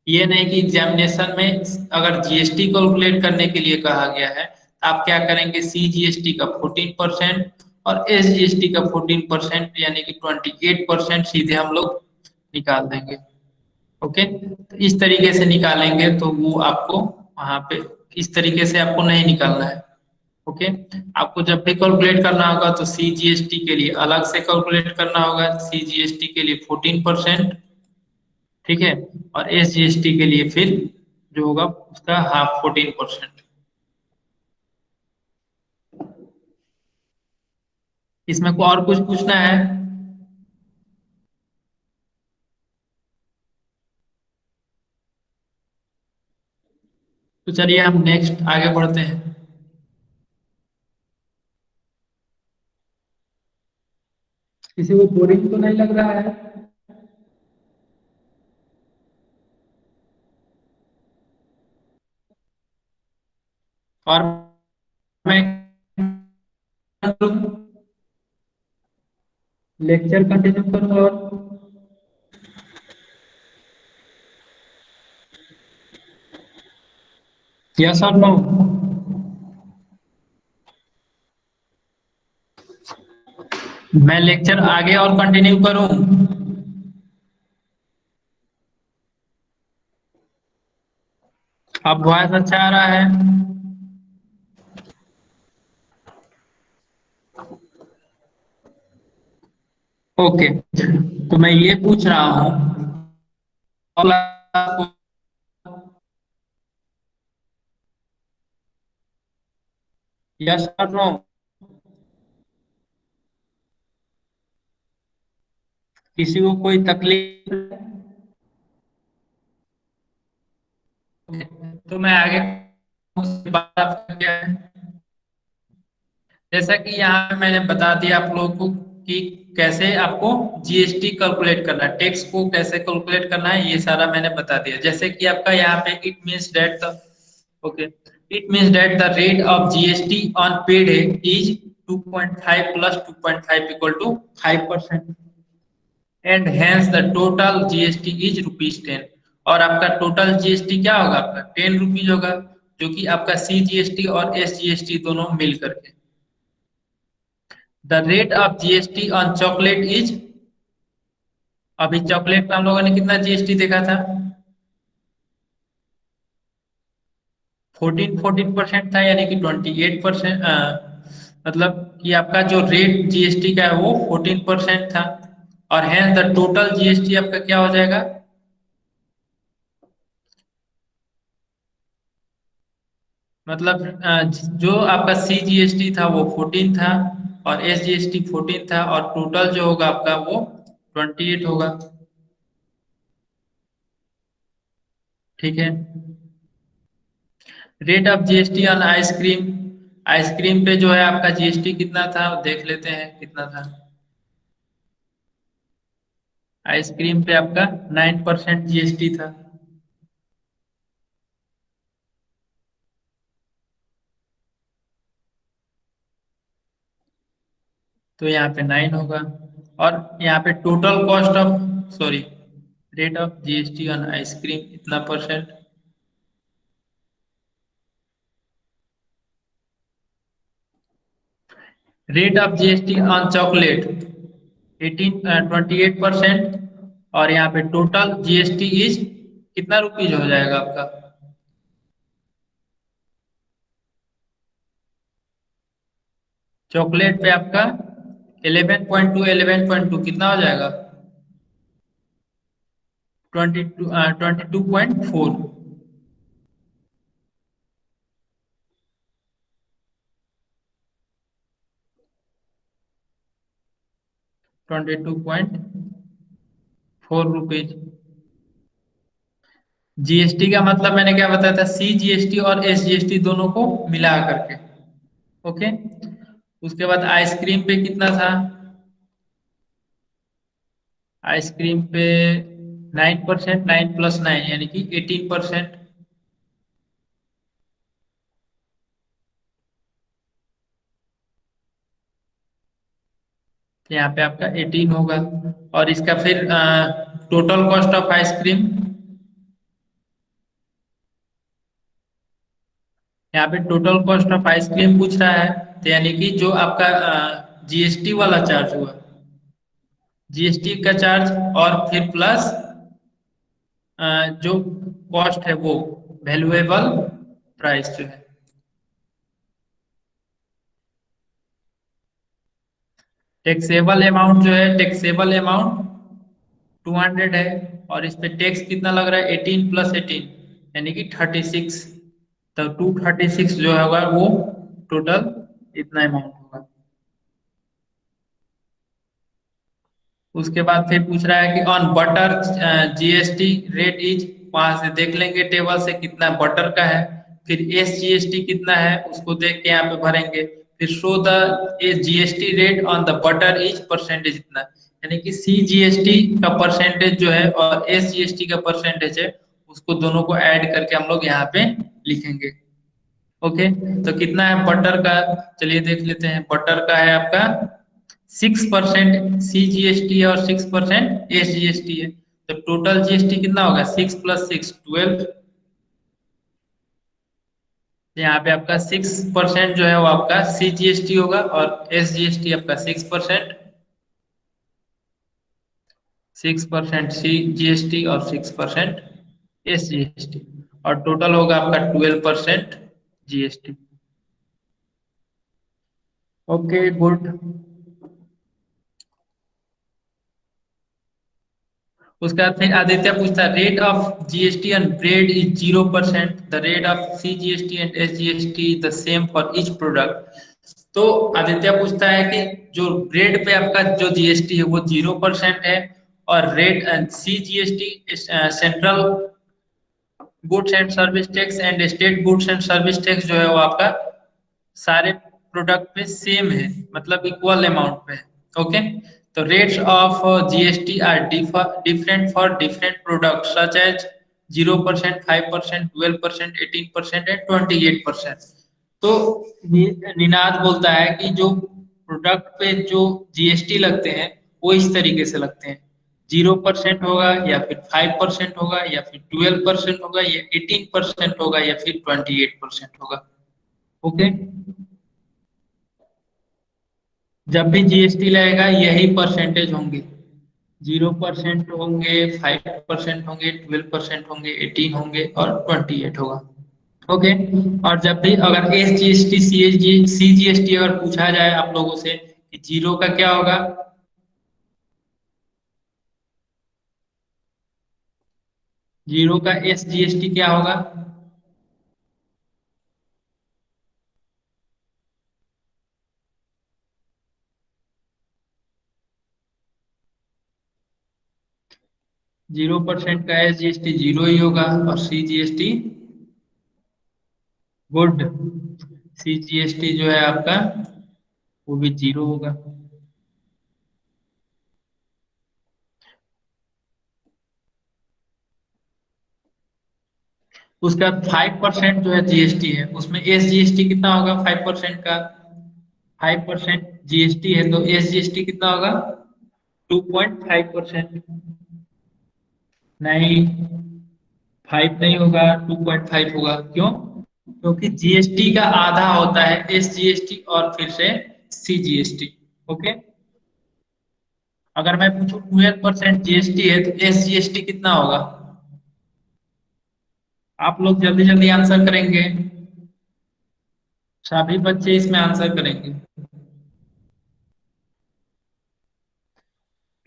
ये नहीं कि एग्जामिनेशन में अगर जीएसटी कैलकुलेट करने के लिए कहा गया है, तो आप क्या करेंगे, सीजीएसटी का 14% और एसजीएसटी का 14%, यानी कि 28% सीधे हम लोग निकाल देंगे। ओके, तो इस तरीके से निकालेंगे तो वो आपको वहां पे इस तरीके से आपको नहीं निकालना है। ओके, आपको जब भी कैलकुलेट करना होगा तो सीजीएसटी के लिए अलग से कैलकुलेट करना होगा, सीजीएसटी के लिए 14%, ठीक है, और एसजीएसटी के लिए फिर जो होगा उसका हाफ 14%। इसमें को और कुछ पूछना है? तो चलिए हम नेक्स्ट आगे बढ़ते हैं। किसी को बोरिंग तो नहीं लग रहा है? और मैं लेक्चर कंटिन्यू करूँ और यस और नो? मैं लेक्चर आगे और कंटिन्यू करूं? अब वॉइस अच्छा आ रहा है? ओके, तो मैं ये पूछ रहा हूँ, यस और नो? किसी को कोई तकलीफ? तो मैं आगे उसके बाद आपका क्या है, जैसा कि यहाँ पे मैंने बता दिया आप लोगों को कि कैसे आपको जीएसटी कैलकुलेट करना है, टैक्स को कैसे कैलकुलेट करना है, ये सारा मैंने बता दिया। जैसे कि आपका यहाँ पे it means that the, okay, it means that the rate of GST on paid is 2.5 plus 2.5 equal to 5%, and hence the total GST is rupees 10। और आपका टोटल जीएसटी क्या होगा? आपका 10 रुपीज होगा, जो कि आपका सी जीएसटी और एस जीएसटी दोनों मिल करके। The rate of GST on chocolate is, अभी चॉकलेट में हम लोगों ने कितना जीएसटी देखा था? 14% था, यानी कि 28%, मतलब कि आपका जो रेट जीएसटी का है वो 14% था। और हेंस द टोटल जीएसटी आपका क्या हो जाएगा? मतलब जो आपका सी जीएसटी था वो 14 था, और एस जीएसटी 14 था, और टोटल जो होगा आपका वो 28 होगा। ठीक है, rate of GST on ice cream, ice cream पे जो है आपका जीएसटी कितना था देख लेते हैं कितना था। आइसक्रीम पे आपका 9% जीएसटी था। तो यहाँ पे 9 होगा। और यहाँ पे total cost of, sorry, rate of GST on ice cream इतना percent, rate of GST on chocolate 28%, और यहाँ पे टोटल जीएसटी इज कितना रुपीज हो जाएगा आपका? चॉकलेट पे आपका 11.2, 11.2 कितना हो जाएगा? 22.4। 22.4 रुपीज। जीएसटी का मतलब मैंने क्या बताया था? सी जीएसटी और एस जीएसटी दोनों को मिला करके। ओके, उसके बाद आइसक्रीम पे कितना था? आइसक्रीम पे 9%, 9 + 9 यानी कि 18%। यहाँ पे आपका 18 होगा। और इसका फिर टोटल कॉस्ट ऑफ आइसक्रीम, यहाँ पे टोटल कॉस्ट ऑफ आइसक्रीम पूछ रहा है, तो यानी कि जो आपका जीएसटी वाला चार्ज हुआ, जीएसटी का चार्ज, और फिर प्लस जो कॉस्ट है वो वैल्यूएबल प्राइस जो है। टैक्सेबल अमाउंट जो है, टैक्सेबल अमाउंट 200 है, और इस पे टैक्स कितना लग रहा है, 18 प्लस 18 यानी कि 36। तो 236 जो होगा वो टोटल इतना अमाउंट होगा। उसके बाद फिर पूछ रहा है कि on butter GST rate is, वहां से देख लेंगे टेबल से कितना बटर का है। फिर एस जीएसटी कितना है उसको देख के यहाँ पे भरेंगे। फिर show the S GST rate on the butter is percentage इतना, यानी कि सी जीएसटी का परसेंटेज जो है और एस जीएसटी का परसेंटेज है, उसको दोनों को ऐड करके हम लोग यहाँ पे लिखेंगे। ओके, तो कितना है बटर का, चलिए देख लेते हैं। बटर का है आपका 6% सी जीएसटी है और 6% एस जीएसटी है। तो टोटल जीएसटी कितना होगा, 6 + 6 12। यहाँ पे आपका 6% जो है वो आपका सी जीएसटी होगा और एस जीएसटी आपका 6%। 6% सी जीएसटी और 6% एस जीएसटी, और टोटल होगा आपका 12% जीएसटी। Okay good. उसके बाद फिर आदित्य पूछता है rate of GST on bread is 0%, the rate of C GST and S GST is the same for each product. तो आदित्य पूछता है कि जो ब्रेड पे आपका जो जीएसटी है वो 0% है, और rate C GST central goods and service tax and state goods and service tax जो है वो आपका सारे प्रोडक्ट पे सेम है, मतलब इक्वल अमाउंट पे है। ओके, तो rates of GST are different for different product such as 0%, 5%, 12%, 18% and 28%। तो निनाद बोलता है कि जो प्रोडक्ट पे जो जीएसटी लगते हैं वो इस तरीके से लगते हैं, 0% होगा या फिर 5% होगा या फिर 12% होगा या 18% होगा या फिर 28% होगा। ओके, जब भी जीएसटी लगेगा यही परसेंटेज होंगे, 0% होंगे, 5% होंगे, 12% होंगे, 18 होंगे और 28 होगा। ओके, और जब भी अगर एस जीएसटी सी जीएसटी अगर पूछा जाए आप लोगों से कि जीरो का क्या होगा, जीरो का एस जीएसटी क्या होगा, 0% का एस जीएसटी जीरो ही होगा, और C GST good, C GST जो है आपका वो भी जीरो होगा। उसका 5% जो है जीएसटी है, उसमें एस जीएसटी कितना होगा 5% का, 5% जीएसटी है तो एस जीएसटी कितना होगा 2.5%। नहीं, 5 नहीं होगा, 2.5 होगा। क्यों? क्योंकि जीएसटी का आधा होता है एस जीएसटी और फिर से सी जीएसटी। ओके, अगर मैं पूछूं 12% जीएसटी है तो एस जीएसटी कितना होगा, आप लोग जल्दी जल्दी आंसर करेंगे, सभी बच्चे इसमें आंसर करेंगे।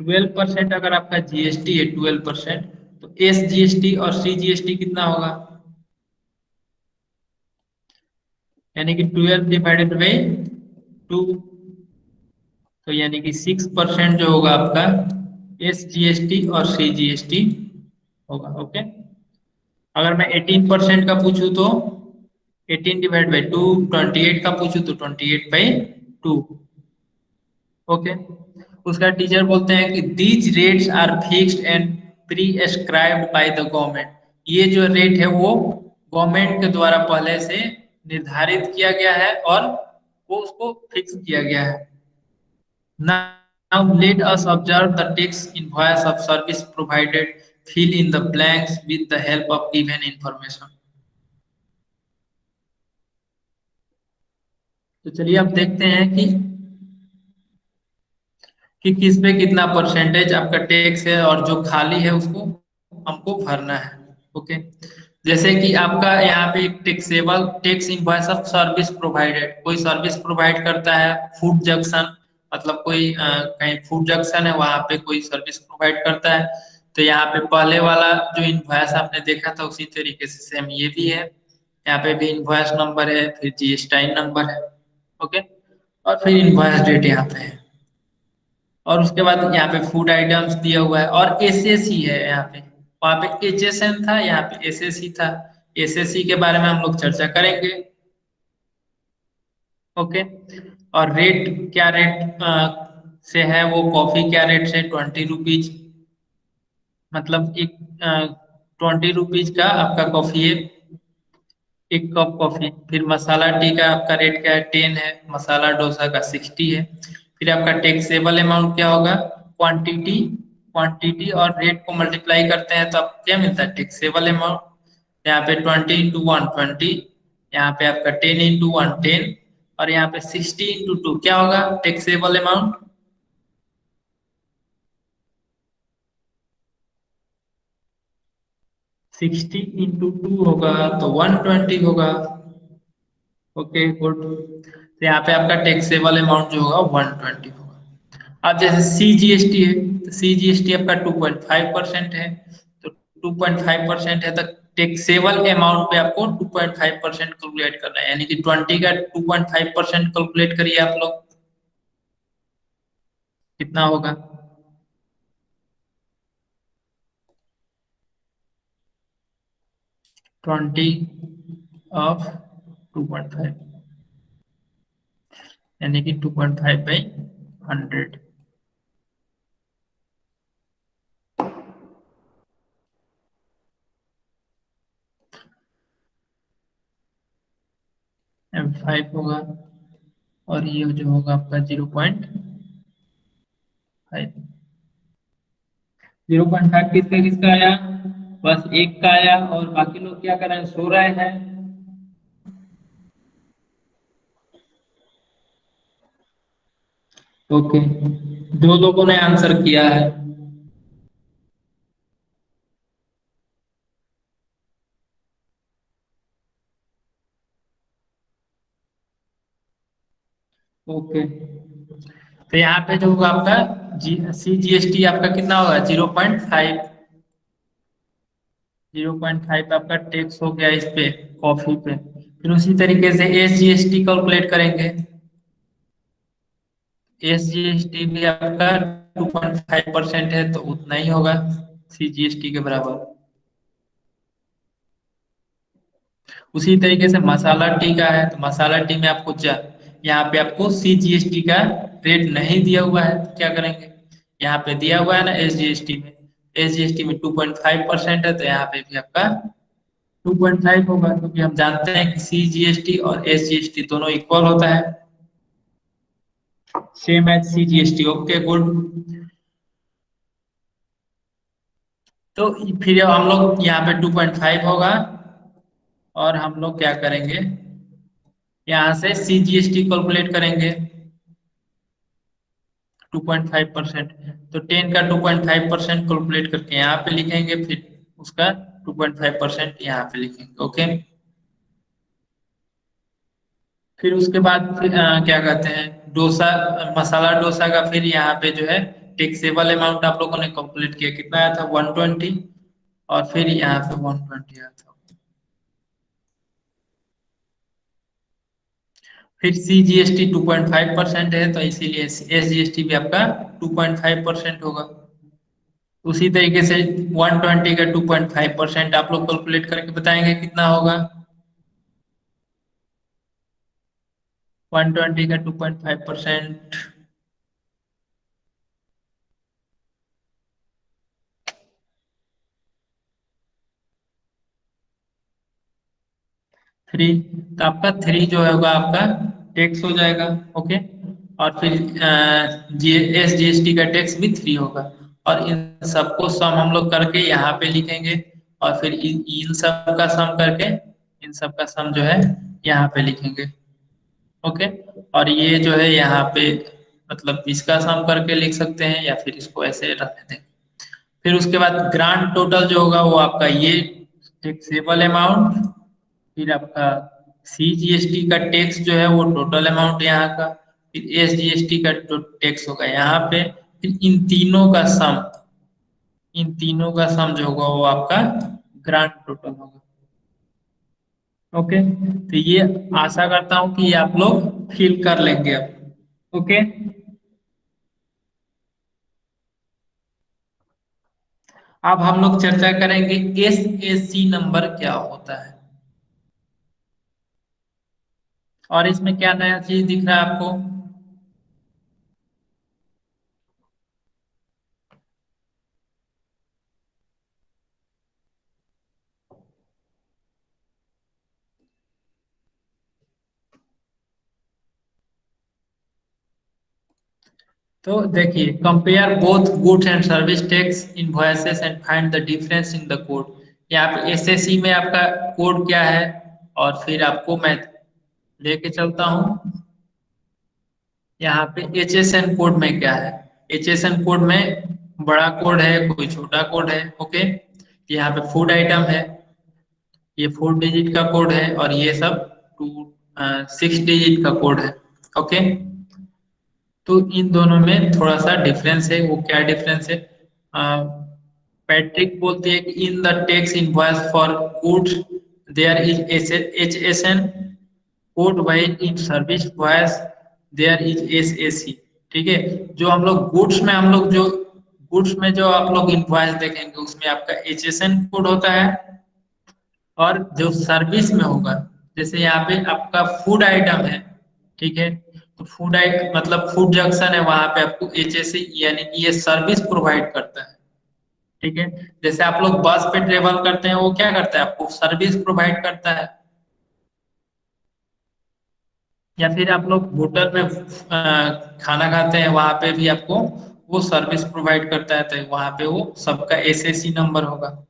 12% अगर आपका जीएसटी है 12%, तो एस जीएसटी और सी जीएसटी कितना होगा, यानी कि 12 डिवाइडेड बाई 2, तो यानी कि 6% जो होगा आपका एस जीएसटी और सी जीएसटी होगा। ओके, अगर मैं 18% का पूछूं तो 18 डिवाइड बाई 2, 28 का पूछूं तो 28/2। ओके, उसका टीचर बोलते हैं कि these rates are fixed and prescribed by the government, ये जो रेट है वो गवर्नमेंट के द्वारा पहले से निर्धारित किया गया है और वो उसको फिक्स किया गया है। Now let us observe the text invoice of service provided. Fill in the blanks with the help of given information. तो चलिए अब देखते हैं कि किस पे कितना परसेंटेज आपका टैक्स है और जो खाली है उसको हमको भरना है। ओके। जैसे कि आपका यहाँ पे एक taxable tax invoice of service provided, कोई सर्विस प्रोवाइड करता है फूड जंक्शन, मतलब कोई कहीं फूड जंक्शन है वहां पे कोई सर्विस प्रोवाइड करता है। तो यहाँ पे पहले वाला जो इनवॉइस आपने देखा था उसी तरीके से सेम ये भी है। यहाँ पे भी इनवॉइस नंबर है, फिर जीएसटी नंबर है। ओके। और फिर इनवॉइस डेट यहाँ पे है। और उसके बाद यहाँ पे फूड आइटम्स दिया हुआ है और एसएससी है यहाँ पे। वहाँ पे एचएसएन था, यहाँ पे एसएससी था। एसएससी के बारे में हम लोग चर्चा करेंगे। ओके। और रेट क्या रेट से है, वो कॉफी क्या रेट से, 20 रुपीज। मतलब एक 20 रुपीज का आपका कॉफी है, एक कप कॉफी। फिर मसाला टी का आपका रेट क्या है, 10 है। मसाला डोसा का 60 है। फिर आपका टैक्सेबल अमाउंट क्या होगा, क्वांटिटी। क्वांटिटी और रेट को मल्टीप्लाई करते हैं तो आपको क्या मिलता है, टैक्सेबल अमाउंट। यहाँ पे 20 × 1 20, यहाँ पे आपका 10 × 1 10, और यहाँ पे 60 × 2 क्या होगा, टैक्सेबल अमाउंट। 60 × 2 होगा तो 120 होगा। Okay good. तो यहाँ पे आपका टैक्सेबल अमाउंट जो होगा 120 होगा। अब जैसे सीजीएसटी है, तो सीजीएसटी आपका 2.5% है। तो 2.5% है, तो टैक्सेबल अमाउंट पे आपको 2.5% कैलकुलेट करना है, यानी कि 20 का 2.5% कैलकुलेट करिए आप लोग, कितना होगा। 20 ऑफ 2.5, यानी कि 2.5/100। M5 होगा, और ये जो होगा आपका 0.5। 0.5 किसका किसका आया, बस एक का आया, और बाकी लोग क्या कर रहे हैं, सो रहे हैं। ओके, दो लोगों ने आंसर किया है। ओके, तो यहाँ पे जो होगा आपका CGST आपका कितना होगा, 0.5। 0.5 आपका टैक्स हो गया इस पे, कॉफी पे। फिर उसी तरीके से SGST कैलकुलेट करेंगे। SGST भी आपका 2.5% है, तो उतना ही होगा CGST के बराबर। उसी तरीके से मसाला टी का है, तो मसाला टी में आपको यहाँ पे आपको CGST का रेट नहीं दिया हुआ है, तो क्या करेंगे, यहाँ पे दिया हुआ है ना SGST में। SGST में 2.5% है, तो यहाँ पे भी आपका 2.5 होगा, क्योंकि हम जानते हैं कि CGST और SGST दोनों इक्वल होता है, same as CGST। Okay good. तो फिर हम लोग यहाँ पे 2.5 होगा, और हम लोग क्या करेंगे, यहाँ से CGST कैलकुलेट करेंगे 2.5%। तो 10 का 2.5% कैलकुलेट करके यहाँ पे लिखेंगे, फिर उसका 2.5% यहाँ पे लिखेंगे। ओके। फिर उसके बाद फिर क्या कहते हैं, डोसा, मसाला डोसा का फिर यहाँ पे जो है टैक्सेबल अमाउंट आप लोगों ने कैलकुलेट किया, कितना आया था, 120। और फिर यहाँ पे 120 आया था। फिर CGST 2.5% है, तो इसीलिए SGST भी आपका 2.5% होगा। उसी तरीके से 120 का 2.5% आप लोग कैलकुलेट करके बताएंगे कितना होगा। 120 का 2.5%, 3। तो आपका 3 जो होगा आपका टैक्स हो जाएगा। ओके। और फिर GST का टैक्स भी 3 होगा। और इन सबको सम हम लोग करके यहाँ पे लिखेंगे, और फिर इन सब का सम करके, इन सब का सम जो है यहाँ पे लिखेंगे। ओके। और ये जो है यहाँ पे, मतलब इसका सम करके लिख सकते हैं, या फिर इसको ऐसे रख दें। फिर उसके बाद ग्रांड टोटल जो होगा वो आपका ये टैक्सेबल अमाउंट, फिर आपका CGST का टैक्स जो है वो टोटल अमाउंट यहाँ का, फिर SGST का टैक्स होगा यहाँ पे, फिर इन तीनों का सम जो होगा वो आपका ग्रांड टोटल होगा। ओके, तो ये आशा करता हूँ कि ये आप लोग फिल कर लेंगे अब। ओके, अब हम लोग चर्चा करेंगे SAC नंबर क्या होता है, और इसमें क्या नया चीज दिख रहा है आपको। तो देखिए, compare both goods and service tax invoices and find the difference in the code. यहाँ पे SAC में आपका कोड क्या है, और फिर आपको मैं लेके चलता हूँ यहाँ पे HSN कोड में क्या है। HSN कोड में बड़ा कोड है, कोई छोटा कोड है। ओके, यहाँ पे फूड आइटम है, ये 4 डिजिट का कोड है, और ये सब 6 डिजिट का कोड है। ओके, तो इन दोनों में थोड़ा सा डिफरेंस है। वो क्या डिफरेंस है, पैट्रिक बोलते हैं कि in the tax invoice for goods there is HSN code, while in service voice there is SAC। ठीक है, जो हम लोग गुड्स में जो आप लोग इनवॉइस देखेंगे उसमें आपका HSN कोड होता है, और जो सर्विस में होगा, जैसे यहाँ पे आपका फूड आइटम है, ठीक है, तो फूड आइटम मतलब फूड जंक्शन है, वहां पे आपको HSC यानी कि ये सर्विस प्रोवाइड करता है। ठीक है, जैसे आप लोग बस पे ट्रेवल करते हैं, वो क्या करता है, आपको सर्विस प्रोवाइड करता है। या फिर आप लोग होटल में खाना खाते हैं, वहां पे भी आपको वो सर्विस प्रोवाइड करता है, तो वहां पे वो सबका SAC नंबर होगा।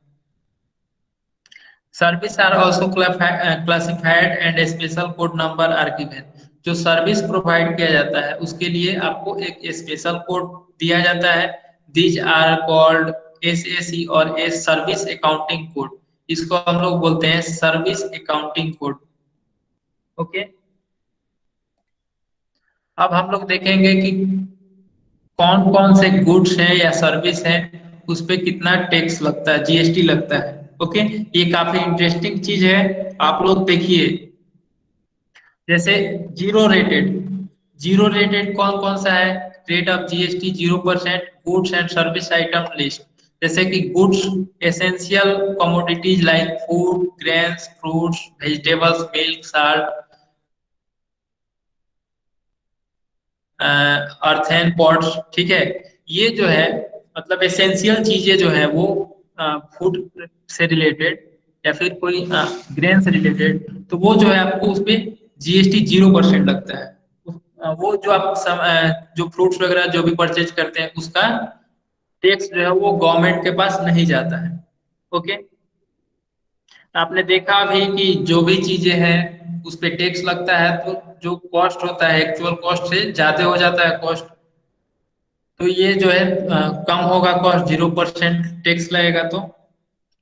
Service are also classified and special code number are given. जो सर्विस प्रोवाइड किया जाता है उसके लिए आपको एक स्पेशल कोड दिया जाता है। दीज आर कॉल्ड SAC और एस सर्विस अकाउंटिंग कोड। इसको हम लोग बोलते हैं सर्विस अकाउंटिंग कोड। ओके, अब हम लोग देखेंगे कि कौन कौन से गुड्स हैं या सर्विस हैं, उस पे कितना टैक्स लगता है, GST लगता है। ओके, ये काफी इंटरेस्टिंग चीज है। आप लोग देखिए, जैसे जीरो रेटेड कौन कौन सा है, rate of GST 0%, goods and service item list. जैसे कि goods, essential commodities like food, grains, fruits, vegetables, milk, salt, earthen pots. ठीक है, ये जो है मतलब एसेंशियल चीजें जो है वो फूड से रिलेटेड, या फिर कोई ग्रेन से रिलेटेड, तो वो जो है आपको उस पे GST 0% लगता है। वो जो आप जो फ्रूट्स वगैरह जो भी परचेज करते हैं उसका टैक्स जो है वो गवर्नमेंट के पास नहीं जाता है। ओके, आपने देखा भी कि जो भी चीजें हैं उस पे टैक्स लगता है, तो जो कॉस्ट होता है एक्चुअल कॉस्ट से ज्यादा हो जाता है कॉस्ट। तो ये जो है कम होगा कॉस्ट, 0% टैक्स लगेगा। तो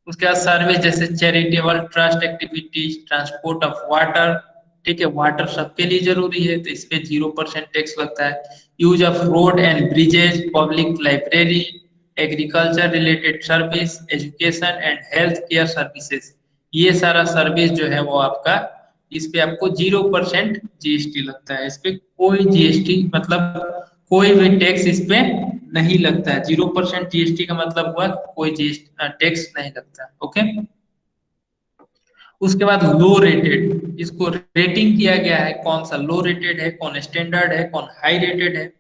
उसके बाद सर्विस, जैसे charitable trust activities, transport of water. ठीक है, वाटर सबके लिए जरूरी है, तो इस पे 0% टैक्स लगता है। Use of road and bridges, public library, agriculture related service, education and health care services, ये सारा सर्विस जो है वो आपका, इस पे आपको 0% GST लगता है। इस पे कोई GST मतलब कोई भी टैक्स इस पे नहीं लगता है। 0% GST का मतलब हुआ कोई GST टैक्स नहीं लगता। ओके, उसके बाद लो रेटेड, इसको रेटिंग किया गया है, कौन सा लो रेटेड है, कौन स्टैंडर्ड है, कौन हाई रेटेड है।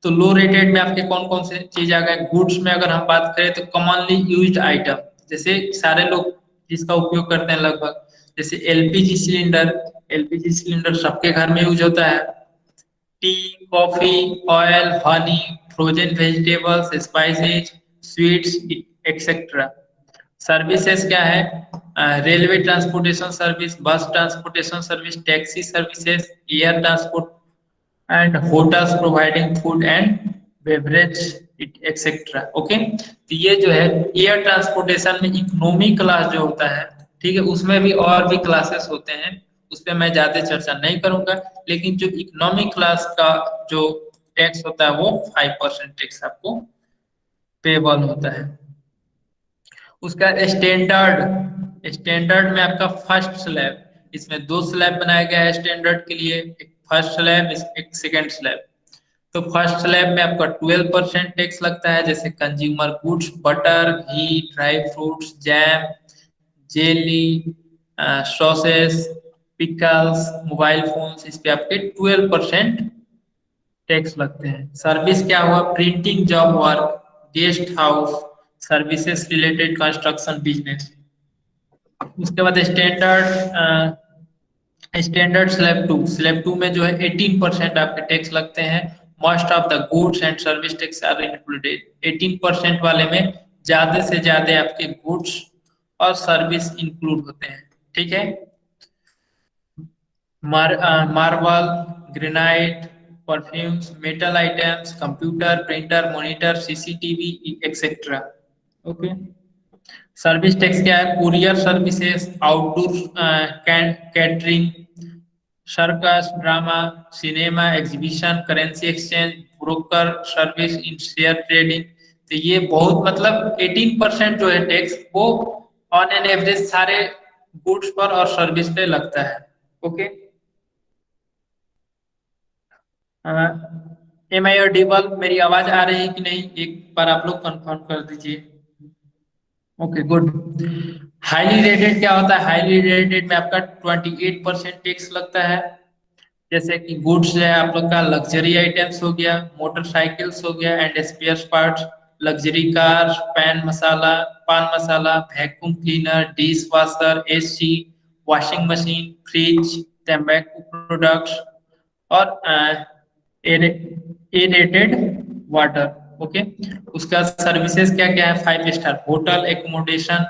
तो लो रेटेड में आपके कौन कौन से चीज आ गए, गुड्स में अगर हम बात करें तो कॉमनली यूज्ड आइटम, जैसे सारे लोग जिसका उपयोग करते हैं लगभग, जैसे एलपीजी सिलेंडर सबके घर में यूज होता है। T, coffee, oil, Honey, frozen vegetables, spices, sweets, etcetera. Services क्या है, रेलवे ट्रांसपोर्टेशन सर्विस, बस transportation service, taxi services, air transport and hotels providing food and beverage etcetera. Okay, तो ये जो है एयर ट्रांसपोर्टेशन में इकोनॉमी क्लास जो होता है, ठीक है, उसमें भी और भी क्लासेस होते हैं, उस पर मैं ज्यादा चर्चा नहीं करूंगा। लेकिन जो इकोनॉमी क्लास का जो टैक्स होता है वो 5% टैक्स आपको पेबल होता है। उसका स्टैंडर्ड, स्टैंडर्ड में आपका फर्स्ट स्लैब, इसमें दो स्लैब बनाया गया है स्टैंडर्ड के लिए, एक फर्स्ट स्लैब एक सेकेंड स्लैब। तो फर्स्ट स्लैब में आपका 12% टैक्स लगता है, जैसे consumer goods, butter, ghee, dry fruits, jam, jelly, sauces, pickles, mobile phones, इस पे आपके 12% टैक्स लगते हैं। सर्विस क्या हुआ, printing job work, guest house, services related construction business. उसके बाद स्टैंडर्ड स्लैब टू में जो है 18% आपके टैक्स लगते हैं। Most of the goods and service tax are included. 18% वाले में ज्यादा से ज्यादा आपके गुड्स और सर्विस इंक्लूड होते हैं, ठीक है। Marble, granite, perfumes, metal items, computer, printer, monitor, CCTV etcetera. Okay, service tax क्या है, courier services, outdoor catering, circus, drama, cinema, exhibition, currency exchange, broker service in share trading. तो ये बहुत मतलब 18% जो है टैक्स वो ऑन एन एवरेज सारे गुड्स पर और सर्विस पे लगता है। ओके, एम आई ऑडिबल, मेरी आवाज आ रही है कि नहीं, एक बार आप लोग कंफर्म कर दीजिए। Okay good. हाईली रेटेड क्या होता है, हाईली रेटेड में आपका 28% टैक्स लगता है। जैसे कि गुड्स है आप लोग का, लग्जरी आइटम्स हो गया, मोटरसाइकिल्स हो गया and spare parts, luxury car, paan masala, vacuum cleaner, dish washer, AC, washing machine, fridge, tobacco products, और एरेटेड वाटर। ओके, उसका सर्विसेज क्या क्या है, 5 star hotel accommodation,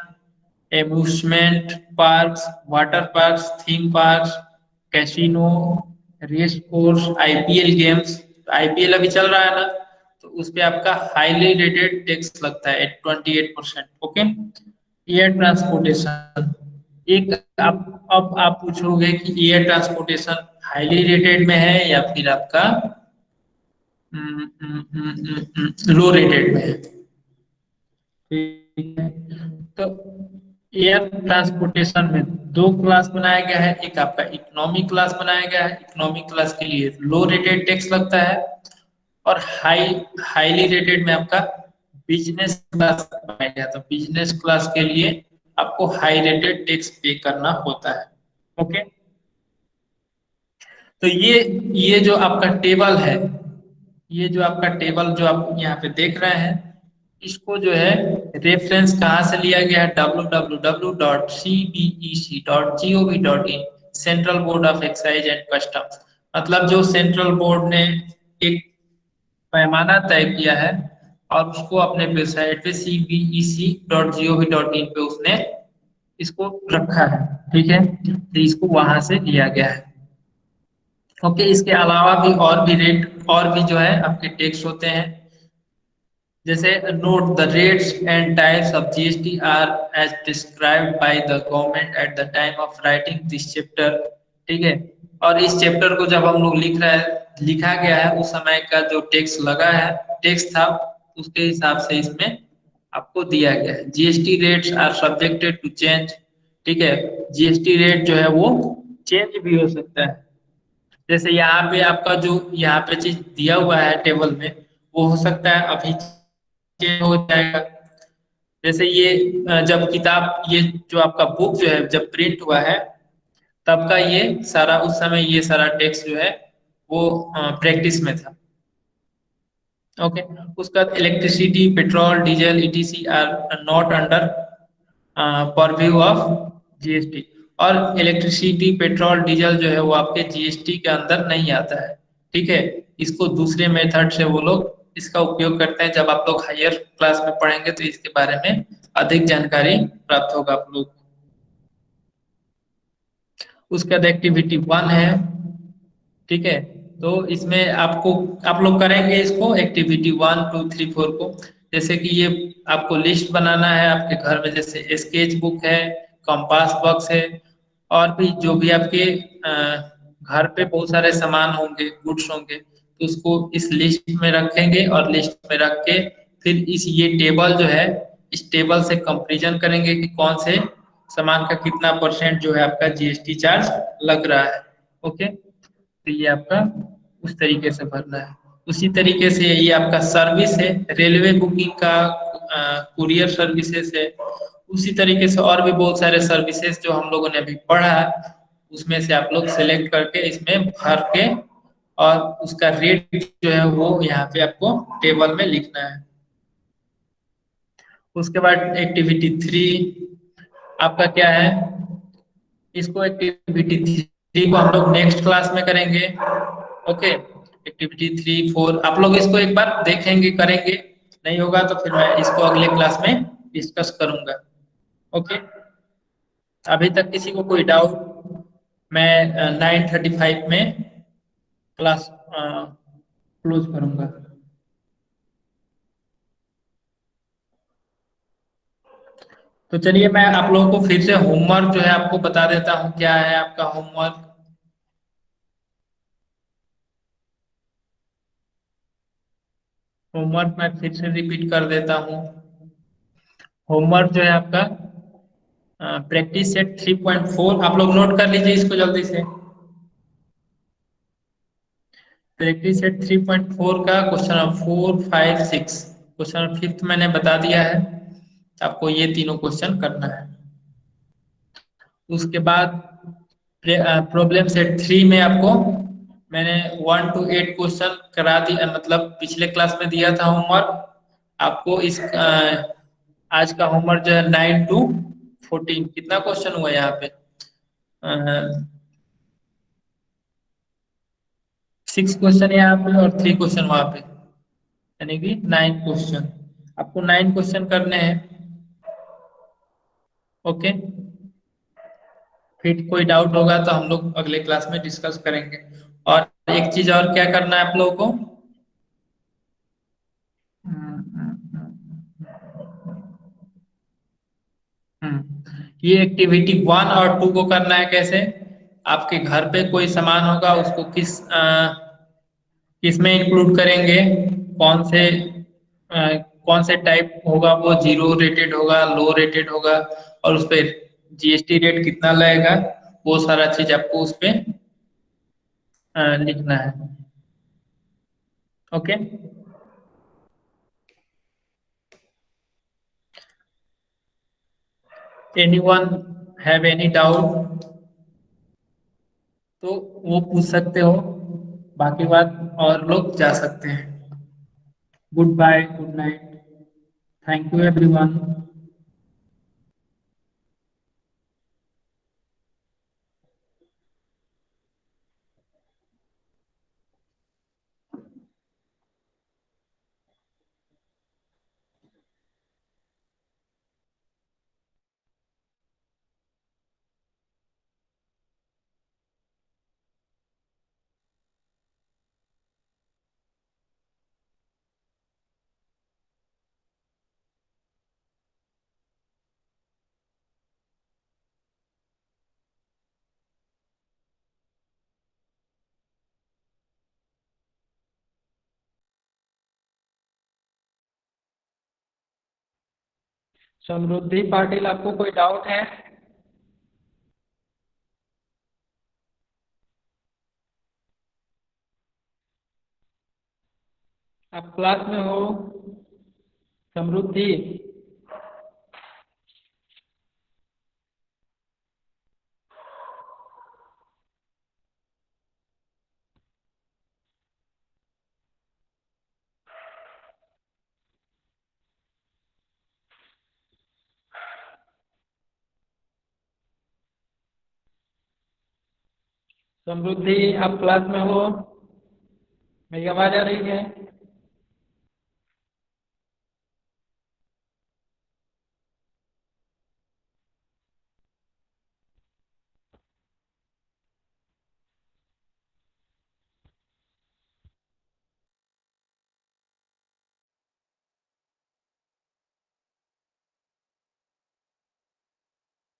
amusement parks, water parks, theme parks, casino, race course, IPL games. IPL अभी चल रहा है ना, तो उस पे आपका हाईली रेटेड टैक्स लगता है 28%। ओके, एयर ट्रांसपोर्टेशन, एक आप अब आप पूछोगे कि एयर ट्रांसपोर्टेशन हाईली रेटेड में है या फिर आपका लो रेटेड में है। ठीक है, तो एयर ट्रांसपोर्टेशन में दो क्लास बनाया गया है, एक आपका इकोनॉमी क्लास बनाया गया है। इकोनॉमी क्लास के लिए लो रेटेड टैक्स लगता है, और हाईली रेटेड में आपका बिजनेस क्लास बनाया गया, तो बिजनेस क्लास के लिए आपको हाई रेटेड टैक्स पे करना होता है। ओके, तो ये जो आपका टेबल है, ये जो आपका टेबल जो आप यहाँ पे देख रहे हैं, इसको जो है रेफरेंस कहाँ से लिया गया है, www.cbec.gov.in, central board of excise and customs. मतलब जो सेंट्रल बोर्ड ने एक पैमाना तय किया है और उसको अपने वेबसाइट पे cbec.gov.in पे उसने इसको रखा है, ठीक है, तो इसको वहां से लिया गया है। ओके, इसके अलावा भी और भी रेट और भी जो है आपके टैक्स होते हैं। जैसे note the rates and types of GST are as described by the government at the time of writing this chapter. ठीक है, और इस चैप्टर को जब हम लोग लिखा गया है उस समय का जो टैक्स लगा है, टैक्स था, उसके हिसाब से इसमें आपको दिया गया है। GST rates are subjected to change. ठीक है, जीएसटी रेट जो है वो चेंज भी हो सकता है। जैसे यहाँ पे आपका जो यहाँ पे चीज दिया हुआ है टेबल में, वो हो सकता है अभी चेंज हो जाएगा। जैसे ये जब किताब, ये जो आपका बुक जो है जब प्रिंट हुआ है, तब का ये सारा, उस समय ये सारा टेक्स्ट जो है वो प्रैक्टिस में था। ओके, उसका electricity, petrol, diesel, ETC are not under purview of GST. और इलेक्ट्रिसिटी, पेट्रोल, डीजल जो है वो आपके जीएसटी के अंदर नहीं आता है। ठीक है, इसको दूसरे मेथड से वो लोग इसका उपयोग करते हैं। जब आप लोग हायर क्लास में पढ़ेंगे तो इसके बारे में अधिक जानकारी प्राप्त होगा आप लोग। उसका एक्टिविटी 1 है, ठीक है, तो इसमें आपको आप लोग करेंगे इसको एक्टिविटी 1 2 3 4 को। जैसे कि ये आपको लिस्ट बनाना है आपके घर में, जैसे स्केच बुक है, कंपास बॉक्स है, और भी जो भी आपके घर पे बहुत सारे सामान होंगे, गुड्स होंगे, तो उसको इस लिस्ट में रखेंगे और लिस्ट में रख के फिर इस ये टेबल जो है, इस टेबल से कंपैरिजन करेंगे कि कौन से सामान का कितना परसेंट जो है आपका जीएसटी चार्ज लग रहा है। ओके, तो ये आपका उस तरीके से भरना है। उसी तरीके से ये आपका सर्विस है, रेलवे बुकिंग का, कुरियर सर्विसेज है। उसी तरीके से और भी बहुत सारे सर्विसेज जो हम लोगों ने अभी पढ़ा है, उसमें से आप लोग सेलेक्ट करके इसमें भर के और उसका रेट जो है वो यहाँ पे आपको टेबल में लिखना है। उसके बाद एक्टिविटी 3 आपका क्या है, इसको एक्टिविटी 3 को हम लोग नेक्स्ट क्लास में करेंगे। ओके, एक्टिविटी 3 4 आप लोग इसको एक बार देखेंगे, करेंगे, नहीं होगा तो फिर मैं इसको अगले क्लास में डिस्कस करूंगा। ओके, अभी तक किसी को कोई डाउट? मैं 9:35 में क्लास क्लोज करूंगा। तो चलिए मैं आप लोगों को फिर से होमवर्क जो है आपको बता देता हूँ, क्या है आपका होमवर्क। होमवर्क मैं फिर से रिपीट कर देता हूँ। होमवर्क जो है आपका प्रैक्टिस सेट 3.4, आप लोग नोट कर लीजिए इसको जल्दी से। प्रैक्टिस सेट 3.4 का क्वेश्चन नंबर 4 5 6, क्वेश्चन नंबर 5 मैंने बता दिया है, आपको ये तीनों क्वेश्चन करना है। उसके बाद प्रॉब्लम सेट 3 में आपको मैंने 1 to 8 क्वेश्चन करा दिया, मतलब पिछले क्लास में दिया था होमवर्क आपको। इस आज का होमवर्क जो है 9 to 14, कितना क्वेश्चन हुआ यहाँ पे? 6 क्वेश्चन यहाँ पे और 3 क्वेश्चन वहां पे, यानी कि 9 क्वेश्चन। आपको 9 क्वेश्चन करने हैं। ओके, फिर कोई डाउट होगा तो हम लोग अगले क्लास में डिस्कस करेंगे। और एक चीज और क्या करना है आप लोगों को, ये एक्टिविटी 1 और 2 को करना है कैसे? आपके घर पे कोई सामान होगा, उसको किसमें इंक्लूड करेंगे, कौन से कौन से टाइप होगा, वो जीरो रेटेड होगा, लो रेटेड होगा, और उस पर जीएसटी रेट कितना लगेगा, वो सारा चीज आपको उस पे लिखना है। Okay, anyone have any doubt तो वो पूछ सकते हो, बाकी बात और लोग जा सकते हैं। Goodbye, good night, thank you everyone. Samriddhi Patil, आपको कोई डाउट है? आप क्लास में हो? समृद्धि, समृद्धि आप क्लास में हो? मेरी आवाज आ रही है?